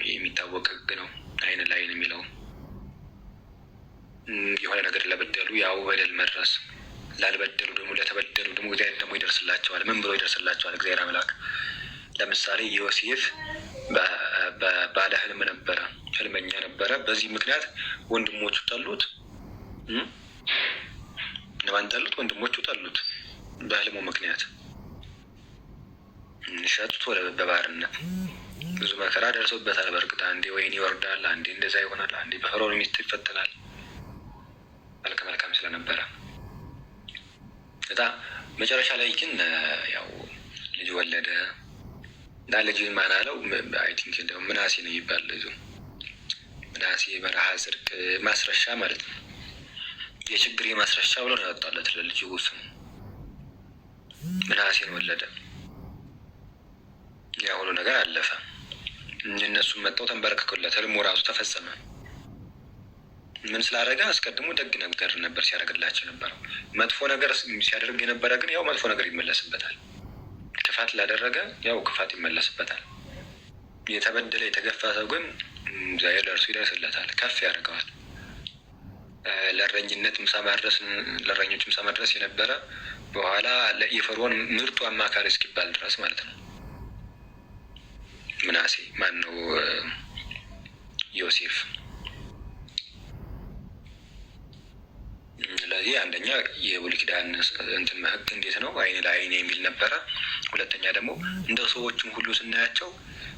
የሚታወቅ ሕግ ነው። አይን ላይን የሚለው የሆነ ነገር ለበደሉ ያው በደል መድረስ፣ ላልበደሉ ደግሞ ለተበደሉ ደግሞ እግዚአብሔር ደግሞ ይደርስላቸዋል። ምን ብሎ ይደርስላቸዋል? እግዚአብሔር አምላክ። ለምሳሌ ዮሴፍ ባለ ህልም ነበረ፣ ህልመኛ ነበረ። በዚህ ምክንያት ወንድሞቹ ጠሉት። እነማን ጠሉት? ወንድሞቹ ጠሉት። በህልሙ ምክንያት ሸጡት በባርነት። ብዙ መከራ ደርሶበታል። በእርግጥ አንዴ ወይን ይወርዳል፣ አንዴ እንደዛ ይሆናል፣ አንዴ በፈርዖን ሚስት ይፈተናል። መልካም ስለነበረ በጣም መጨረሻ ላይ ግን ያው ልጅ ወለደ እና ልጅ ማን አለው? አይ ቲንክ እንደው ምናሴ ነው የሚባል ልጁ። ምናሴ በረሃ ጽድቅ ማስረሻ ማለት ነው። የችግር ማስረሻ ብሎ ነው ያወጣለት ለልጁ ስሙ። ምናሴን ወለደ። ያ ሁሉ ነገር አለፈ። እነሱም መጥተው ተንበረከኩለት። ህልሙ ራሱ ተፈጸመ። ምን ስላደረገ? አስቀድሞ ደግ ነገር ነበር ሲያደርግላቸው ነበረው። መጥፎ ነገር ሲያደርግ የነበረ ግን ያው መጥፎ ነገር ይመለስበታል። ክፋት ላደረገ ያው ክፋት ይመለስበታል። የተበደለ የተገፋ ሰው ግን እግዚአብሔር ለእርሱ ይደርስለታል፣ ከፍ ያደርገዋል። ለእረኝነት ምሳ ማድረስ ለእረኞች ምሳ ማድረስ የነበረ በኋላ የፈርዖን ምርጡ አማካሪ እስኪባል ድረስ ማለት ነው። ምናሴ ማን ነው? ዮሴፍ። ስለዚህ አንደኛ የብሉይ ኪዳን እንትን ሕግ እንዴት ነው? አይን ለአይን የሚል ነበረ። ሁለተኛ ደግሞ እንደ ሰዎችም ሁሉ ስናያቸው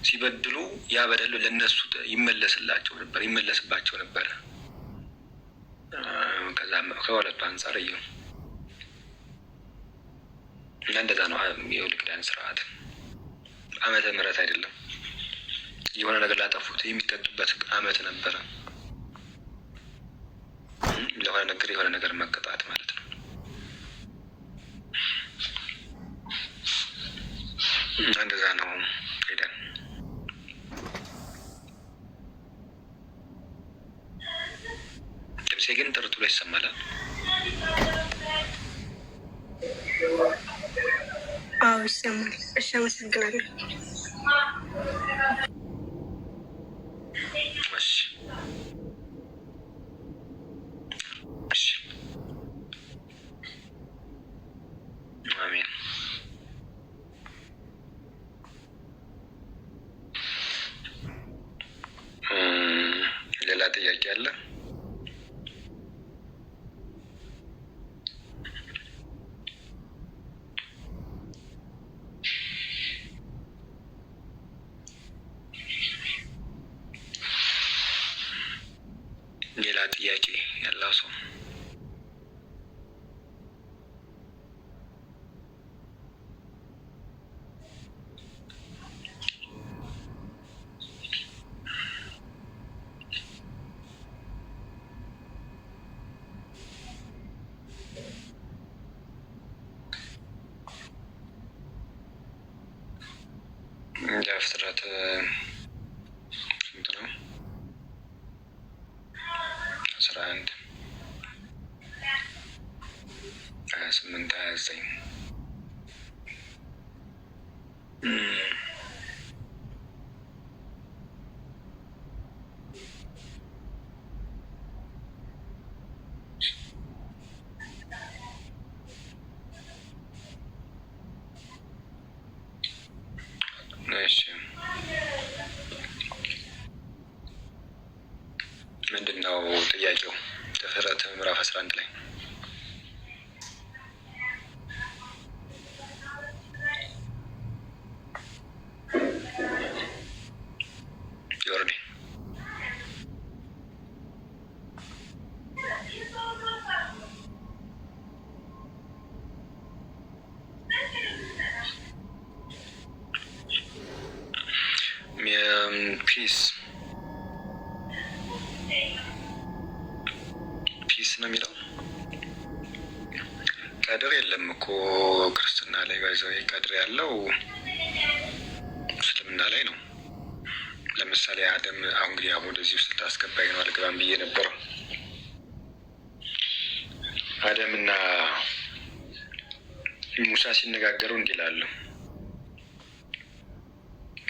ሲበድሉ ያ በደሉ ለእነሱ ይመለስባቸው ነበረ። ከዛ ከሁለቱ አንጻር እዩ እና እንደዛ ነው የብሉይ ኪዳን ስርዓት። ዓመተ ምሕረት አይደለም። የሆነ ነገር ላጠፉት የሚቀጡበት ዓመት ነበረ። የሆነ ነገር መቀጣት ማለት ነው። እንደዛ ነው። ሄደን ድምፄ ግን ጥርት ብሎ ይሰማል? አዎ ይሰማል። እሺ አመሰግናለሁ። አሜን። ሌላ ጥያቄ አለ? ሌላ ጥያቄ ያለው ሰው? ፍጥረት ስንት ነው? 11 28 29 ምንድን ነው ጥያቄው? ዘፍጥረት ምዕራፍ 11 ላይ ዮርዲ ፒስ ነው የሚለው። ቀድር የለም እኮ ክርስትና ላይ ባይዘው ቀድር ያለው እስልምና ላይ ነው። ለምሳሌ አደም አሁን እንግዲህ ወደዚህ ውስጥ ታስገባኝ ነው አልገባም ብዬ ነበረው። አደምና ሙሳ ሲነጋገሩ እንዲህ ይላሉ።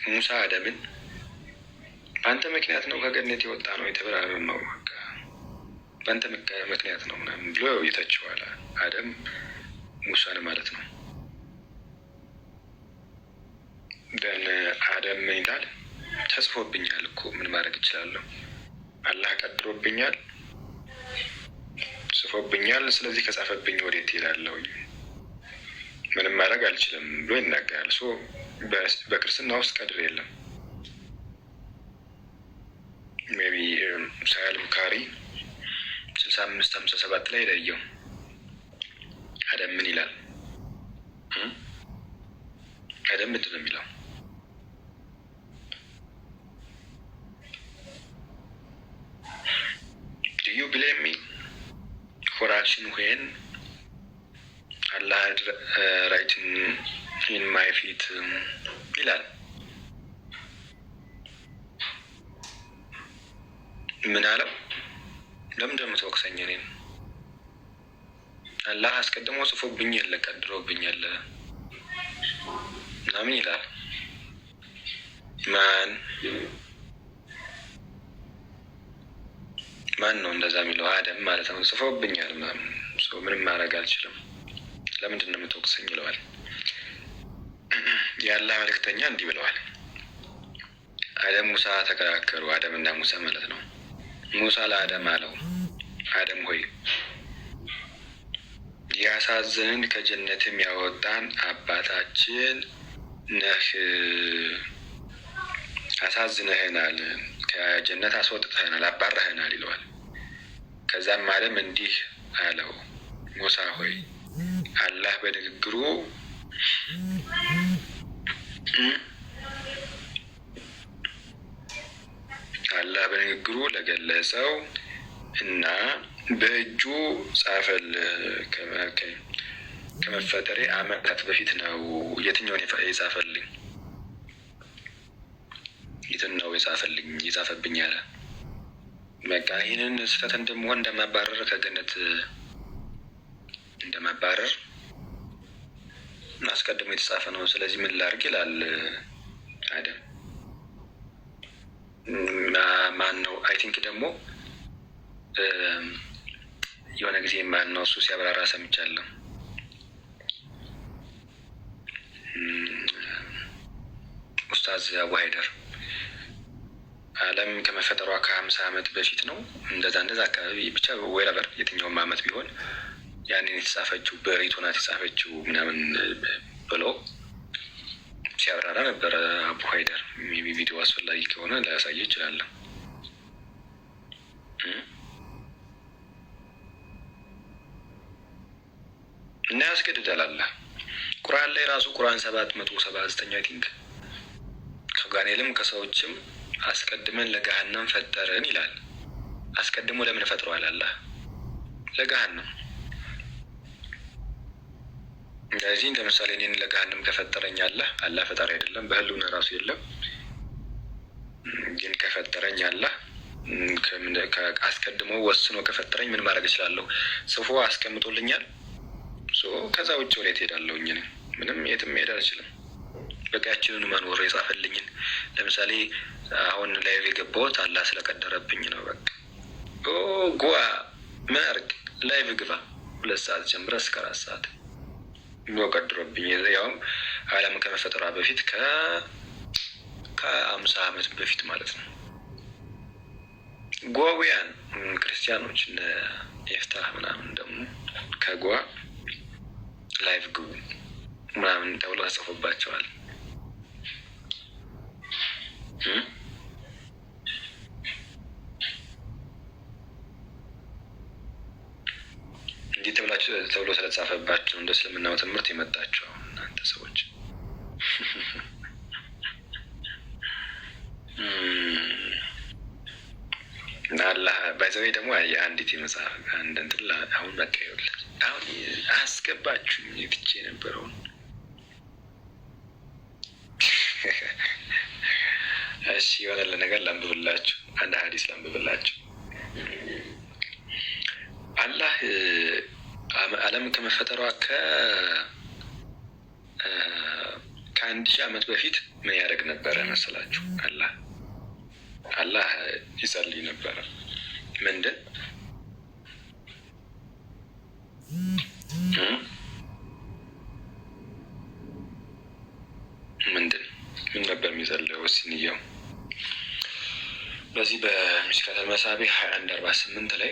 ሙሳ አደምን በአንተ ምክንያት ነው ከገነት የወጣ ነው የተበራረም ነው በአንተ ምክንያት ነው ምናምን ብሎ ይተችዋል። አደም ሙሳን ማለት ነው። ደን አደም ምን ይላል? ተጽፎብኛል እኮ ምን ማድረግ እችላለሁ? አላህ ቀድሮብኛል፣ ጽፎብኛል። ስለዚህ ከጻፈብኝ ወዴት እሄዳለሁ? ምንም ማድረግ አልችልም ብሎ ይናገራል። በክርስትና ውስጥ ቀድር የለም። ሜቢ ሳያል ቡካሪ 65-57 ላይ ለየው አደም ምን ይላል? አደም ምንድን ነው የሚለው? Do you blame me for action when Allah had written in my feet ይላል። ምን አለው? ለምን እንደምትወቅሰኝ እኔን? አላህ አስቀድሞ ጽፎብኝ የለ ቀድሮብኝ የለ ምናምን ይላል። ማን ነው እንደዛ የሚለው? አደም ማለት ነው። ጽፎብኛል ምናምን ምንም ማድረግ አልችልም፣ ለምንድን ነው የምትወቅሰኝ ይለዋል። የአላህ መልእክተኛ እንዲህ ብለዋል። አደም ሙሳ ተከራከሩ፣ አደም እና ሙሳ ማለት ነው። ሙሳ ለአደም አለው፣ አደም ሆይ ያሳዝንን ከጀነትም ያወጣን አባታችን ነህ፣ አሳዝነህናል፣ ከጀነት አስወጥተህናል፣ አባረህናል ይለዋል። ከዛም አደም እንዲህ አለው፣ ሙሳ ሆይ አላህ በንግግሩ ለገለጸው እና በእጁ ጻፈል ከመፈጠሬ ዓመታት በፊት ነው። የትኛውን የጻፈልኝ? የትን ነው የጻፈልኝ? የጻፈብኝ አለ። በቃ ይህንን ስህተት እንደመሆን እንደማባረር ከገነት እንደማባረር አስቀድሞ የተጻፈ ነው። ስለዚህ ምን ላድርግ ይላል አደም። ማን ነው አይ ቲንክ ደግሞ የሆነ ጊዜ ማን ነው እሱ ሲያብራራ ሰምቻለሁ። ኡስታዝ አቡ ሀይደር ዓለም ከመፈጠሯ ከ50 ዓመት በፊት ነው እንደዛ አካባቢ ብቻ ወይረበር የትኛውም ዓመት ቢሆን ያንን የተጻፈችው በሪቱ ናት የተጻፈችው ምናምን ብሎ ሲያብራራ ነበረ አቡ ሀይደር። ቪዲዮ አስፈላጊ ከሆነ ላያሳየ ይችላለሁ። እና ያስገድዳል አላህ ቁርአን ላይ ራሱ ቁርአን 779 አይ ቲንክ ከጋኔልም ከሰዎችም አስቀድመን ለገሃነም ፈጠረን ይላል። አስቀድሞ ለምን ፈጥሯል አላህ? ለገሃነም። ስለዚህ ለምሳሌ እኔን ለገሃነም ከፈጠረኝ አላህ ፈጣሪ አይደለም፣ በህልውና ራሱ የለም። ግን ከፈጠረኝ አላህ አስቀድሞ ወስኖ ከፈጠረኝ ምን ማድረግ እችላለሁ? ጽፎ አስቀምጦልኛል። ከዛ ውጭ ወዴት ሄዳለሁኝ? ምንም የትም ሄድ አልችልም። በቃያችንን መኖር የጻፈልኝን ለምሳሌ አሁን ላይቭ የገባሁት አላህ ስለቀደረብኝ ነው። በቃ ጓ ምን አድርግ ላይቭ ግባ 2 ሰዓት ጀምረ እስከ 4 ሰዓት ቀድሮብኝ፣ ያውም ዓለም ከመፈጠሯ በፊት ከ50 ዓመት በፊት ማለት ነው። ጓውያን ክርስቲያኖች እነ የፍታህ ምናምን ደግሞ ከጓ ላይቭ ግቡ ምናምን ተብሎ ተጽፎባቸዋል። እንዲህ ተብሎ ስለተጻፈባቸው እንደ እስልምናው ትምህርት የመጣቸው እናንተ ሰዎች አላህ ባይዘዌ ደግሞ የአንዲት የመጽሐፍ አንድ እንትን አሁን በቃ ይኸውልህ አሁን አስገባችሁኝ ትቼ የነበረውን እሺ የሆነ ነገር ላንብብላችሁ፣ አንድ ሀዲስ ላንብብላችሁ። አላህ ዓለም ከመፈጠሯ ከ1000 ዓመት በፊት ምን ያደርግ ነበረ መሰላችሁ? አላህ ይጸልይ ነበረ። ምንድን ምን ነበር የሚጸልየው? ሲንየው በዚህ በሚሽካተል መሳቢህ 2148 ላይ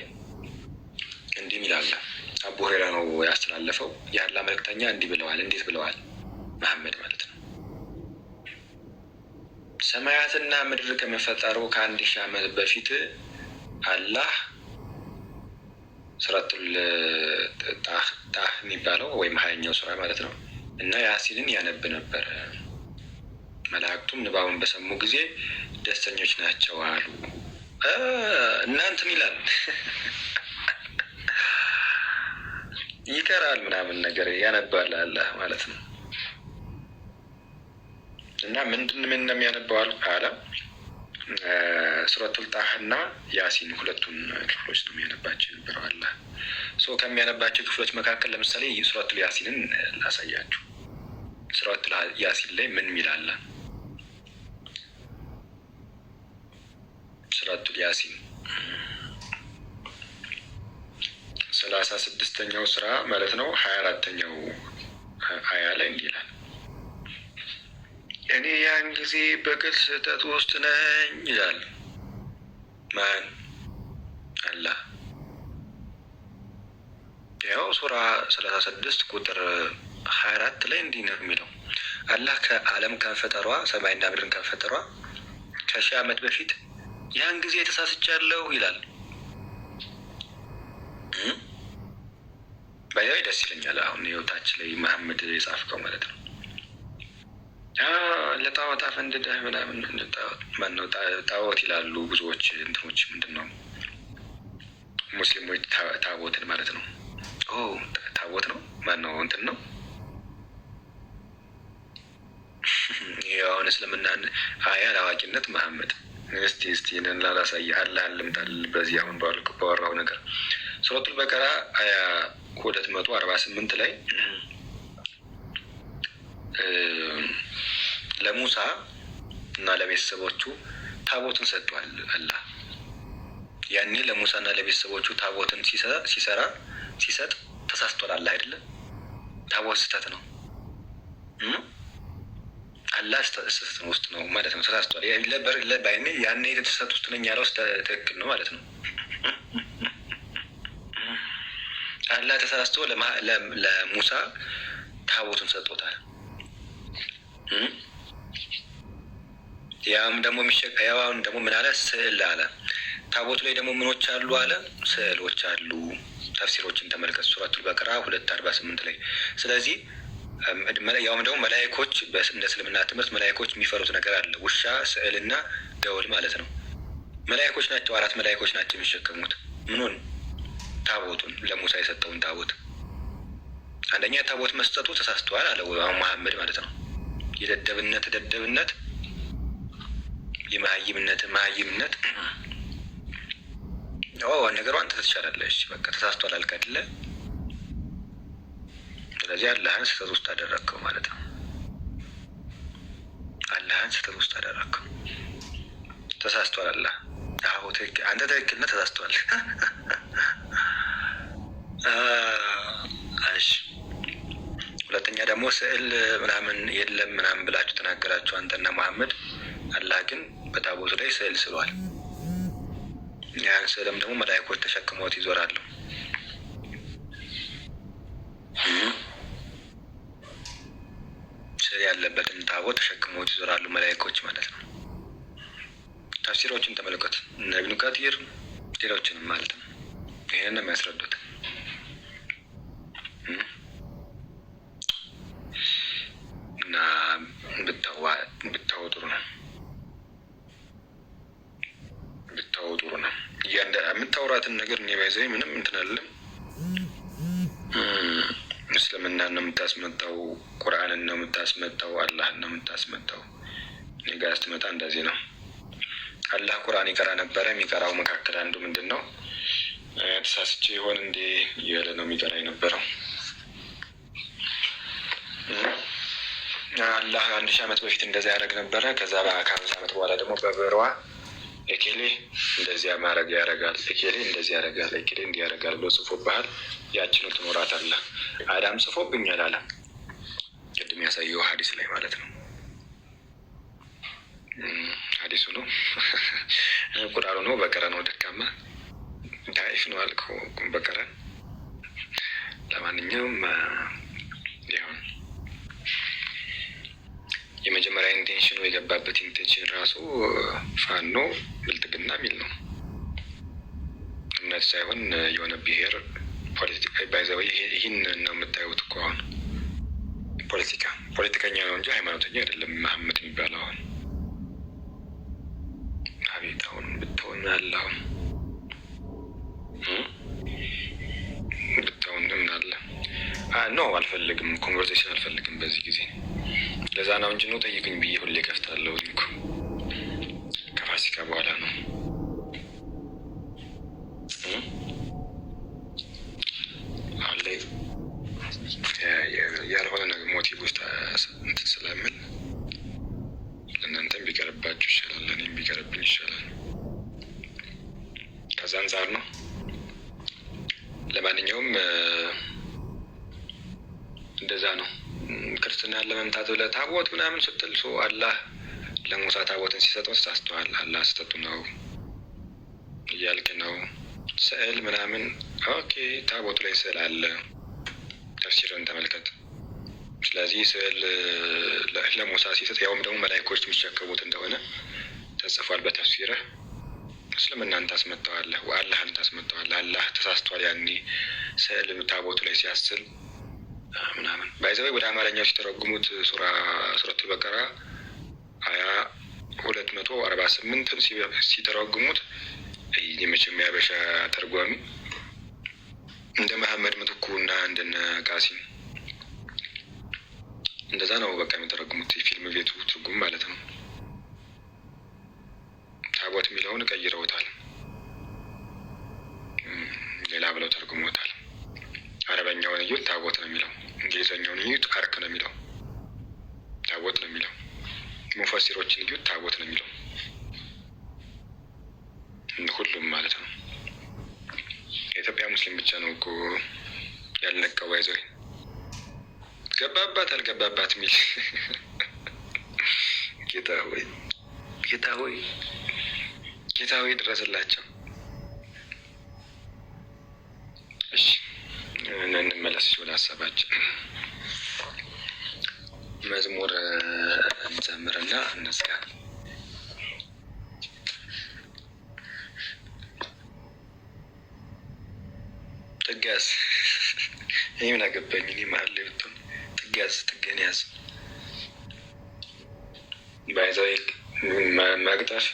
እንዲህ ይላል። አቡ ሁረይራ ነው ያስተላለፈው። የአላህ መልእክተኛ እንዲህ ብለዋል። እንዴት ብለዋል? መሐመድ ማለት ነው። ሰማያትና ምድር ከመፈጠሩ ከ1000 ዓመት በፊት አላህ ሱረቱል ጣህ የሚባለው ወይም 20ኛው ሱራ ማለት ነው እና ያሲንን ያነብ ነበረ። መላእክቱም ንባቡን በሰሙ ጊዜ ደስተኞች ናቸው አሉ። እናንተም ይላል ይቀራል ምናምን ነገር ያነባል አላህ ማለት ነው። እና ምን የሚያነባው አለ? ሱረቱል ጣህ እና ያሲን ሁለቱን ክፍሎች ነው የሚያነባቸው የነበረው አላህ። ከሚያነባቸው ክፍሎች መካከል ለምሳሌ ሱረቱል ያሲንን ላሳያችሁ። ሱረቱል ያሲን ላይ ምን ሚላል? ሱረቱል ያሲን 36ኛው ስራ ማለት ነው 24ኛው አያ ላይ እንዲህ ይላል፣ እኔ ያን ጊዜ በግል ስህተት ውስጥ ነኝ ይላል። ማን? አላህ። ያው ሱራ 36 ቁጥር 24 ላይ እንዲህ ነው የሚለው፣ አላህ ከዓለም ከመፈጠሯ ሰማይና ምድርን ከመፈጠሯ ከ1000 ዓመት በፊት ያን ጊዜ ተሳስቻለሁ ይላል። ባያይ ደስ ይለኛል። አሁን ህይወታች ላይ መሐመድ የጻፍከው ማለት ነው። ለጣዖት አፈንድደህ ምናምን ማነው ጣዖት ይላሉ ብዙዎች እንትኖች። ምንድን ነው ሙስሊሞች ታቦትን ማለት ነው። ታቦት ነው ማነው እንትን ነው። ይህ አሁን እስልምናን አያ ለአዋቂነት መሐመድ እስቲ ይህንን ላላሳይህ አላህን ልምጣል። በዚህ አሁን ባወራው ነገር ሱረቱል በቀራ 248 ላይ ለሙሳ እና ለቤተሰቦቹ ታቦትን ሰጥቷል አላህ። ያኔ ለሙሳ እና ለቤተሰቦቹ ታቦትን ሲሰጥ ተሳስቷል አላህ አይደለም። ታቦት ስህተት ነው። አላህ ስህተት ውስጥ ነው ማለት ነው። ተሳስቷል። ያኔ የተሳሳት ውስጥ ነኝ ያለው ትክክል ነው ማለት ነው። አላህ ተሳስቶ ለሙሳ ታቦቱን ሰጥቶታል። ያም ደግሞ ያውን ደግሞ ምን አለ? ስዕል አለ። ታቦቱ ላይ ደግሞ ምኖች አሉ አለ? ስዕሎች አሉ። ተፍሲሮችን ተመልከት ሱረቱል በቀራ 248 ላይ። ስለዚህ ያውም ደግሞ መላእክቶች እንደ እስልምና ትምህርት መላእክቶች የሚፈሩት ነገር አለ። ውሻ፣ ስዕልና ደወል ማለት ነው። መላእክቶች ናቸው፣ 4 መላእክቶች ናቸው የሚሸከሙት ምኑን? ታቦቱን፣ ለሙሳ የሰጠውን ታቦት። አንደኛ ታቦት መስጠቱ ተሳስተዋል አለ መሐመድ ማለት ነው። የደደብነት የመሀይምነት ነገሩ አንተ ትሻላለች። በቃ ተሳስቷል አልክ አይደለ? ስለዚህ አላህን ስህተት ውስጥ አደረግከው ማለት ነው። አላህን ስህተት ውስጥ አደረግከው። ተሳስቷል አላህ። አዎ ትክክል፣ አንተ ትክክል ነህ፣ ተሳስቷል። እሺ ሁለተኛ ደግሞ ስዕል ምናምን የለም ምናምን ብላችሁ ተናገራችሁ አንተና መሐመድ። አላህ ግን በታቦቱ ላይ ስዕል ስሏል። ያን ስዕልም ደግሞ መላእክቶች ተሸክመውት ይዞራሉ። ስዕል ያለበትን ታቦት ተሸክመውት ይዞራሉ መላእክቶች ማለት ነው። ተፍሲሮችን ተመልከት፣ እነ ኢብኑ ከቲር ሌሎችንም ማለት ነው። ይሄንን ነው የሚያስረዱት። እና ብታው ጥሩ ነው። የምታወራትን ነገር እኔ ባይዘኝ ምንም እንትን አለም። እስልምናን ነው የምታስመጣው፣ ቁርአንን ነው የምታስመጣው፣ አላህን ነው የምታስመጣው። እኔ ጋር ስትመጣ እንደዚህ ነው። አላህ ቁርአን ይቀራ ነበረ። የሚቀራው መካከል አንዱ ምንድን ነው? ተሳስቼ ይሆን እንዴ እያለ ነው የሚቀራ የነበረው። አላህ 1000 ዓመት በፊት እንደዚያ ያደረግ ነበረ። ከዛ ከ50 ዓመት በኋላ ደግሞ በበረዋ ኤኬሌ እንደዚያ ማድረግ ያደርጋል፣ ኤኬሌ እንደዚህ ያደርጋል፣ ኤኬሌ እንዲህ ያደርጋል ብሎ ጽፎብሃል። ያችኑ ትኖራታለህ። አዳም ጽፎብኛል አለ። ቅድም ያሳየው ሀዲስ ላይ ማለት ነው። ሀዲሱ ነው ቁርአኑ ነው። በቀረ ነው ደካማ ዳይፍ ነው አልከው በቀረ። ለማንኛውም ይሁን የመጀመሪያ ኢንቴንሽኑ የገባበት ኢንቴንሽን ራሱ ፋኖ ብልጥግና የሚል ነው። እምነት ሳይሆን የሆነ ብሔር ፖለቲካ ባይዘው ይህን ነው የምታዩት እኮ አሁን ፖለቲከኛ ነው እንጂ ሃይማኖተኛ አይደለም መሐመድ የሚባለው። አሁን አቤት አሁን ብትሆን አላሁን ብትሆን ምን አለ ኖ አልፈልግም፣ ኮንቨርሴሽን አልፈልግም በዚህ ጊዜ። ለዛ ነው እንጂ ነው ጠይቅኝ ብዬ ሁሌ ከፍታለሁ እኮ። ከፋሲካ በኋላ ነው አሁን ላይ ያልሆነ ነገር ሞቲቭ ውስጥ እንትን ስለምል ለእናንተም ቢቀርባችሁ ይሻላል፣ ለእኔም ቢቀርብኝ ይሻላል። ከዛ አንጻር ነው። ለማንኛውም እንደዛ ነው። ክርስትናን ለመምታት ብለህ ታቦት ምናምን ስትል ሰው አላህ ለሙሳ ታቦትን ሲሰጠው ተሳስተዋል፣ አላህ ስህተቱ ነው እያልክ ነው። ስዕል ምናምን ኦኬ፣ ታቦቱ ላይ ስዕል አለ፣ ተፍሲርን ተመልከት። ስለዚህ ስዕል ለሙሳ ሲሰጥ ያውም ደግሞ መላእክቶች የሚሸከሙት እንደሆነ ተጽፏል በተፍሲርህ። እስልምናን ታስመጣዋለህ፣ አላህን ታስመጣዋለህ። አላህ ተሳስቷል ያኔ ስዕል ታቦቱ ላይ ሲያስል ምናምን ባይዘው ወደ አማርኛው ሲተረጉሙት ሱረቱል በቀራ 248 ሲተረጉሙት የመቼም ያበሻ ተርጓሚ እንደ መሐመድ ምትኩ እና እንደነ ቃሲም እንደዛ ነው በቃ የሚተረጉሙት። የፊልም ቤቱ ትርጉም ማለት ነው። ታቦት የሚለውን ቀይረውታል፣ ሌላ ብለው ተርጉመውታል። አረበኛውን እዩት፣ ታቦት ነው የሚለው። እንግሊዘኛውን እዩት፣ አርክ ነው የሚለው። ታቦት ነው የሚለው። ሙፈሲሮችን እዩት፣ ታቦት ነው የሚለው። ሁሉም ማለት ነው። የኢትዮጵያ ሙስሊም ብቻ ነው እኮ ያልነቀው ይዘው ገባባት አልገባባት የሚል ጌታ ሆይ ጌታ ሆይ ጌታ ሆይ ድረስላቸው። እሺ እንመለስ ወደ ሀሳባችን። መዝሙር እንዘምርና እንዝጋ። ጥጋስ እኔ ምን አገባኝ? እኔ መሀል ላይ ብትሆን ጥጋስ ጥገን ያዝ ባይዛዊ መቅጠፍ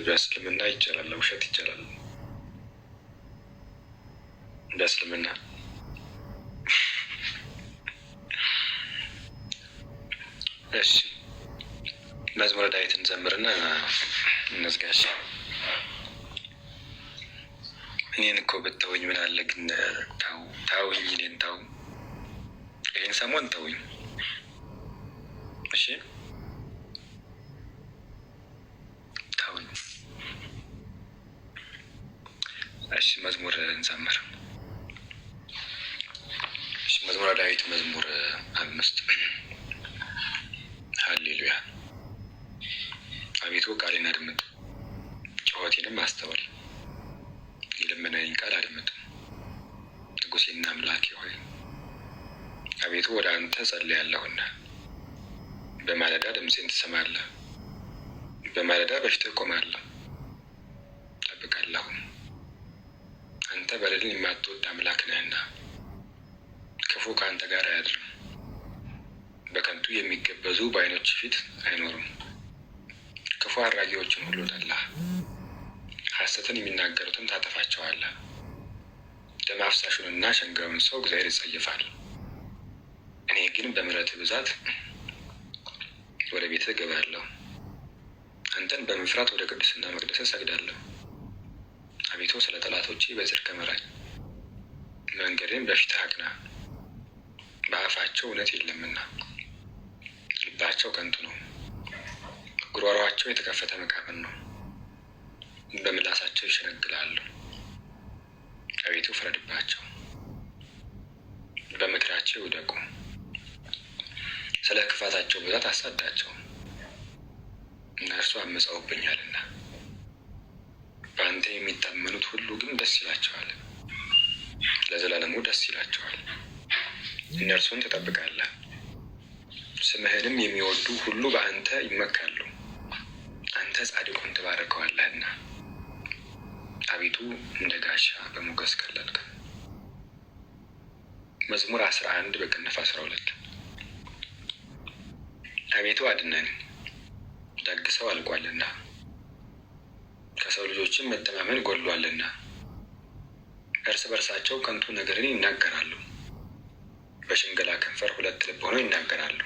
በእስልምና ይቻላል፣ ውሸት ይቻላል በእስልምና። እሺ መዝሙረ ዳዊት እንዘምርና እንዝጋሽ። እኔን እኮ ብተውኝ ምን አለ ግን፣ ታውኝ፣ እኔን ታው፣ ይህን ሰሞን ተውኝ። እሺ ታውኝ። እሺ መዝሙር እንዘምር። እሺ መዝሙረ ዳዊት መዝሙር 5 ሃሌሉያ። አቤቱ ቃሌን አድምጥ፣ ጩኸቴንም አስተውል። የልመናዬን ቃል አድምጥ፣ ንጉሴና አምላኬ ሆይ። አቤቱ ወደ አንተ ጸልያለሁና በማለዳ ድምፄን ትሰማለህ። በማለዳ በፊትህ እቆማለሁ እጠብቃለሁ። አንተ በደልን የማትወድ አምላክ ነህና ክፉ ከአንተ ጋር አያድርም። በከንቱ የሚገበዙ በዓይኖች ፊት አይኖሩም። ክፉ አድራጊዎችን ሁሉ ጠላህ፣ ሐሰትን የሚናገሩትን ታጠፋቸዋለህ። ደም አፍሳሹንና ሸንጋዩን ሰው እግዚአብሔር ይጸየፋል። እኔ ግን በምሕረትህ ብዛት ወደ ቤትህ እገባለሁ። አንተን በመፍራት ወደ ቅድስና መቅደስህ እሰግዳለሁ። አቤቱ ስለ ጠላቶቼ በጽድቅ ምራኝ፣ መንገድን በፊትህ አቅና። በአፋቸው እውነት የለምና ልባቸው ከንቱ ነው። ጉሮሮአቸው የተከፈተ መቃብር ነው፣ በምላሳቸው ይሸነግላሉ። አቤቱ ፍረድባቸው፣ በምክራቸው ይውደቁ። ስለ ክፋታቸው ብዛት አሳዳቸው፣ እነርሱ አመፀውብኛልና። በአንተ የሚታመኑት ሁሉ ግን ደስ ይላቸዋል፣ ለዘላለሙ ደስ ይላቸዋል። እነርሱን ትጠብቃለህ፣ ስምህንም የሚወዱ ሁሉ በአንተ ይመካሉ። አንተ ጻድቁን ትባርከዋለህና አቤቱ እንደ ጋሻ በሞገስ ከለልክ። መዝሙር 11 በቅንፍ 12 አቤቱ አድነን፣ ደግ ሰው አልቋልና ከሰው ልጆችም መተማመን ጎድሏልና። እርስ በርሳቸው ከንቱ ነገርን ይናገራሉ፣ በሽንገላ ከንፈር ሁለት ልብ ሆነው ይናገራሉ።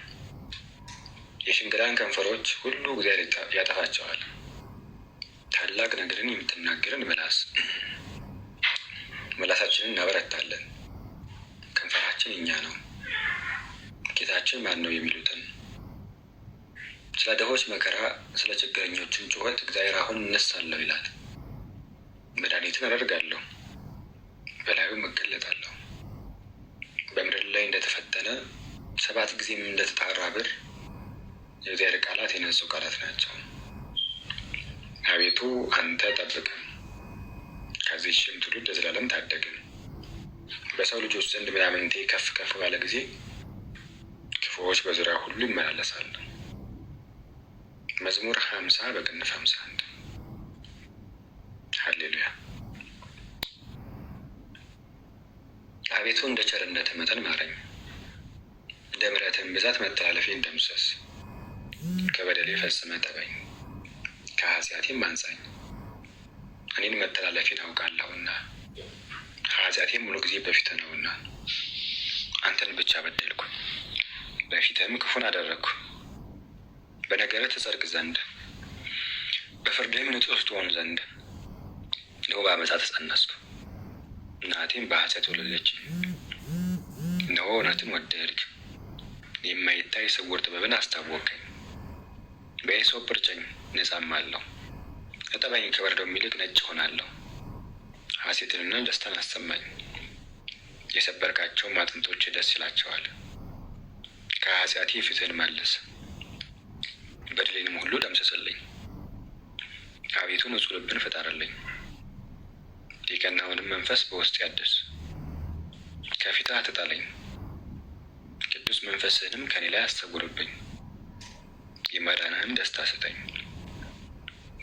የሽንገላን ከንፈሮች ሁሉ እግዚአብሔር ያጠፋቸዋል። ታላቅ ነገርን የምትናገርን ምላሳችንን እናበረታለን። ከንፈራችን እኛ ነው፣ ጌታችን ማን ነው የሚሉትን። ስለ ድሆች መከራ፣ ስለ ችግረኞችን ጩኸት እግዚአብሔር አሁን እነሳለሁ ይላል። መድኃኒትን አደርጋለሁ፣ በላዩም እገለጣለሁ። በምድር ላይ እንደተፈተነ 7 ጊዜም እንደተጣራ ብር የእግዚአብሔር ቃላት የነጹ ቃላት ናቸው። አቤቱ አንተ ጠብቀን፣ ከዚህም ትውልድ ለዘላለም ታደግን። በሰው ልጆች ዘንድ ምናምንቴ ከፍ ከፍ ባለ ጊዜ ክፉዎች በዙሪያ ሁሉ ይመላለሳሉ። መዝሙር 50 በቅንፍ 51 ሃሌሉያ። አቤቱ እንደ ቸርነትህ መጠን ማረኝ፣ እንደ ምሕረትህም ብዛት መተላለፌን ደምስስ። ከበደሌ ፈጽመህ ጠበኝ፣ ከኃጢአቴም አንጻኝ። እኔን መተላለፌን አውቃለሁና ኃጢአቴም ሙሉ ጊዜ በፊትህ ነውና። አንተን ብቻ በደልኩ፣ በፊትህም ክፉን አደረግኩ። በነገርህ ትጸድቅ ዘንድ በፍርድህም ንጹሕ ትሆን ዘንድ እነሆ በዓመፃ ተፀነስኩ፣ እናቴም በሐሰት ወለደችኝ። እነሆ እውነትን ወደድክ፣ የማይታይ ስውር ጥበብን አስታወቀኝ። በሂሶጵ እርጨኝ እነጻማለሁ፣ እጠበኝ ከበረዶም ይልቅ ነጭ እሆናለሁ። ሐሴትንና ደስታን አሰማኝ፣ የሰበርካቸውም አጥንቶች ደስ ይላቸዋል። ከኃጢአቴ ፊትህን መልስ፣ በደሌንም ሁሉ ደምስስልኝ። አቤቱ ንጹሕ ልብን ፍጠርልኝ፣ የቀናውንም መንፈስ በውስጤ አድስ። ከፊትህ አትጣለኝ፣ ቅዱስ መንፈስህንም ከኔ ላይ አሰውርብኝ። የማዳንህም ደስታ ስጠኝ፣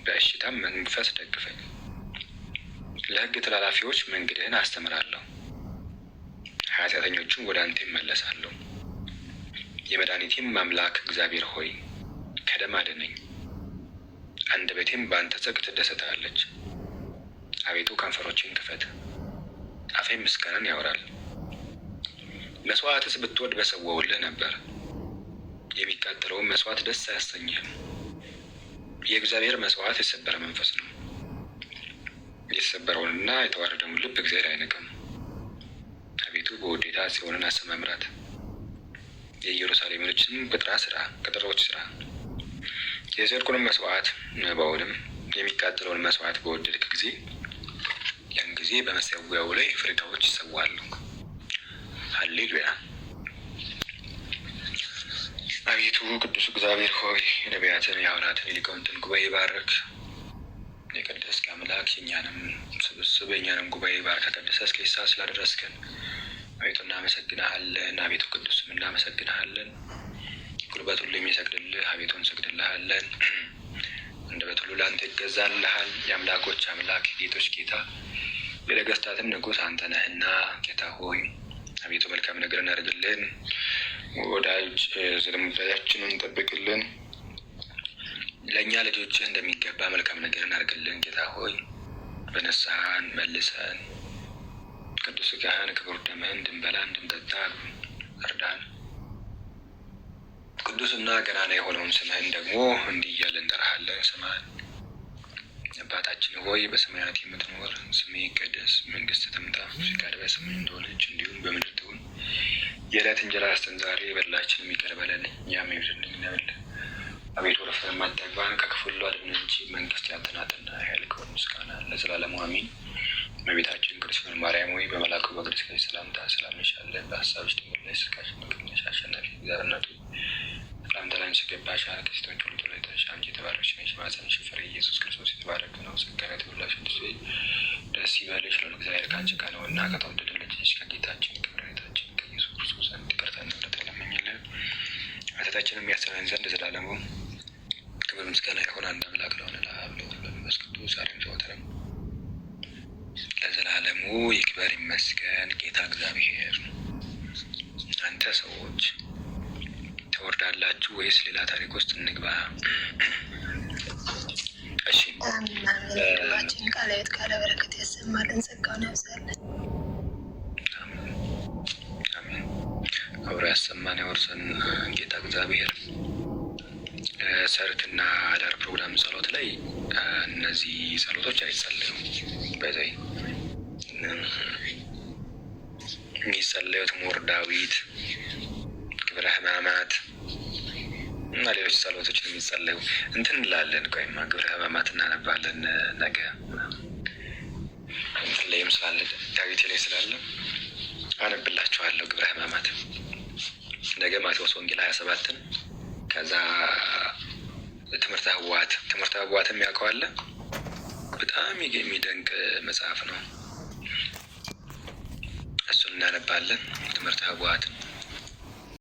በእሽታም መንፈስ ደግፈኝ። ለሕግ ተላላፊዎች መንገድህን አስተምራለሁ፣ ኃጢአተኞቹም ወደ አንተ ይመለሳሉ። የመድኃኒቴም አምላክ እግዚአብሔር ሆይ ከደም አድነኝ፣ አንደበቴም በአንተ ጽድቅ ትደሰታለች። አቤቱ ከንፈሮቼን ክፈት፣ አፌም ምስጋናን ያወራል። መስዋዕትስ ብትወድ በሰዋሁልህ ነበር፣ የሚቃጠለውን መስዋዕት ደስ አያሰኝህም። የእግዚአብሔር መስዋዕት የሰበረ መንፈስ ነው፣ የተሰበረውንና የተዋረደውን ልብ እግዚአብሔር አይንቅም። አቤቱ በውዴታ ጽዮንን አሰማምራት፣ የኢየሩሳሌምንም ቅጥሮች ስራ። የጽድቁንም መስዋዕት መባውንም የሚቃጠለውን መስዋዕት በወደድክ ጊዜ ያን ጊዜ በመሠዊያው ላይ ፍሪዳዎች ይሰዋሉ። ሃሌሉያ። አቤቱ ቅዱስ እግዚአብሔር ሆይ የነቢያትን የሐዋርያትን የሊቃውንትን ጉባኤ ባርክ። የቀደስክ አምላክ የእኛንም ስብስብ የእኛንም ጉባኤ ባርከ ቀድሰ እስከ ሰዓት ስላደረስከን አቤቱ እናመሰግንሃለን። አቤቱ ቅዱስም እናመሰግንሃለን። ጉልበት ሁሉ የሚሰግድልህ አቤቱ እንሰግድልሃለን። አንደበት ሁሉ ለአንተ ይገዛልሃል። የአምላኮች አምላክ የጌቶች ጌታ የነገሥታትም ንጉሥ አንተ ነህና ጌታ ሆይ አቤቱ መልካም ነገርን አድርግልን። ወዳጅ ዝምታችንን ጠብቅልን። ለእኛ ልጆችህ እንደሚገባ መልካም ነገርን አድርግልን። ጌታ ሆይ በንስሐን መልሰን ቅዱስ ሥጋህን ክቡር ደምህን እንድንበላ እንድንጠጣ እርዳን። ቅዱስና ገናና የሆነውን ስምህን ደግሞ እንዲህ እያልን እንጠራሃለን። ስማን። አባታችን ሆይ በሰማያት የምትኖር ስምህ ይቀደስ፣ መንግሥትህ ትምጣ፣ ፈቃድህ በሰማይ እንደሆነች እንዲሁም በምድር ትሁን። የዕለት እንጀራችንን ስጠን ዛሬ፣ በደላችንን ይቅር በለን እኛም የበደሉንን እንደምንል። አቤቱ ወደ ፈተና አታግባን ከክፉ ሁሉ አድነን እንጂ መንግሥት ያንተ ናትና ኃይል፣ ክብር፣ ምስጋና ለዘላለሙ አሜን። እመቤታችን ቅድስት ድንግል ማርያም ሆይ በመልአኩ በቅዱስ ገብርኤል ሰላምታ ሰላም እንልሻለን። በሐሳብሽ ድንግል ነሽ፣ ሥጋሽም ድንግል ነሽ። አሸናፊ እግዚአብሔር እናቱ ሰላምታ ላንቺ ይገባሻል። ከሴቶች ሁሉ ተለይተሽ አንቺ የተባረክሽ ነሽ፣ የማኅፀንሽ ፍሬ ኢየሱስ ክርስቶስ የተባረከ ነው። ጸጋን የተሞላሽ ቅድስት ሆይ ደስ ይበልሽ፣ ልዑል እግዚአብሔር ከአንቺ ጋር ነውና ከተወደደው ልጅሽ ከጌታችን ከመድኃኒታችን ከኢየሱስ ክርስቶስ ዘንድ ይቅርታና ምሕረትን ለምኝልን ኃጢአታችንን የሚያስተሰርይ ዘንድ ዘላለሙ ክብር ምስጋና ይሁን አንድ አምላክ ለሆነ ለአብ ለወልድ ለመንፈስ ቅዱስ ዛሬም ዘወትርም ለዘላለሙ ይክበር ይመስገን። ጌታ እግዚአብሔር እናንተ ሰዎች ትወርዳላችሁ ወይስ ሌላ ታሪክ ውስጥ እንግባ? እሺ፣ አሜን። ቃለ ሕይወት ቃለ በረከት ያሰማልን፣ ጸጋውን ያብዛልን። አሜን። አብሮ ያሰማን ያወርሰን ጌታ እግዚአብሔር። ሰርክና አዳር ፕሮግራም ጸሎት ላይ እነዚህ ጸሎቶች አይጸለዩም። በዚህ የሚጸለዩት ሞር ዳዊት፣ ግብረ ሕማማት እና ሌሎች ጸሎቶችን የሚጸለዩ እንትን እንላለን። ቆይማ ግብረ ሕማማት እናነባለን ነገ እንትን ላይም ስላለ ዳዊት ላይ ስላለ አነብላችኋለሁ። ግብረ ሕማማት ነገ ማቴዎስ ወንጌል 27ን ከዛ ትምህርተ ኅቡዓት የሚያውቀዋለ በጣም የሚደንቅ መጽሐፍ ነው። እሱን እናነባለን። ትምህርተ ኅቡዓት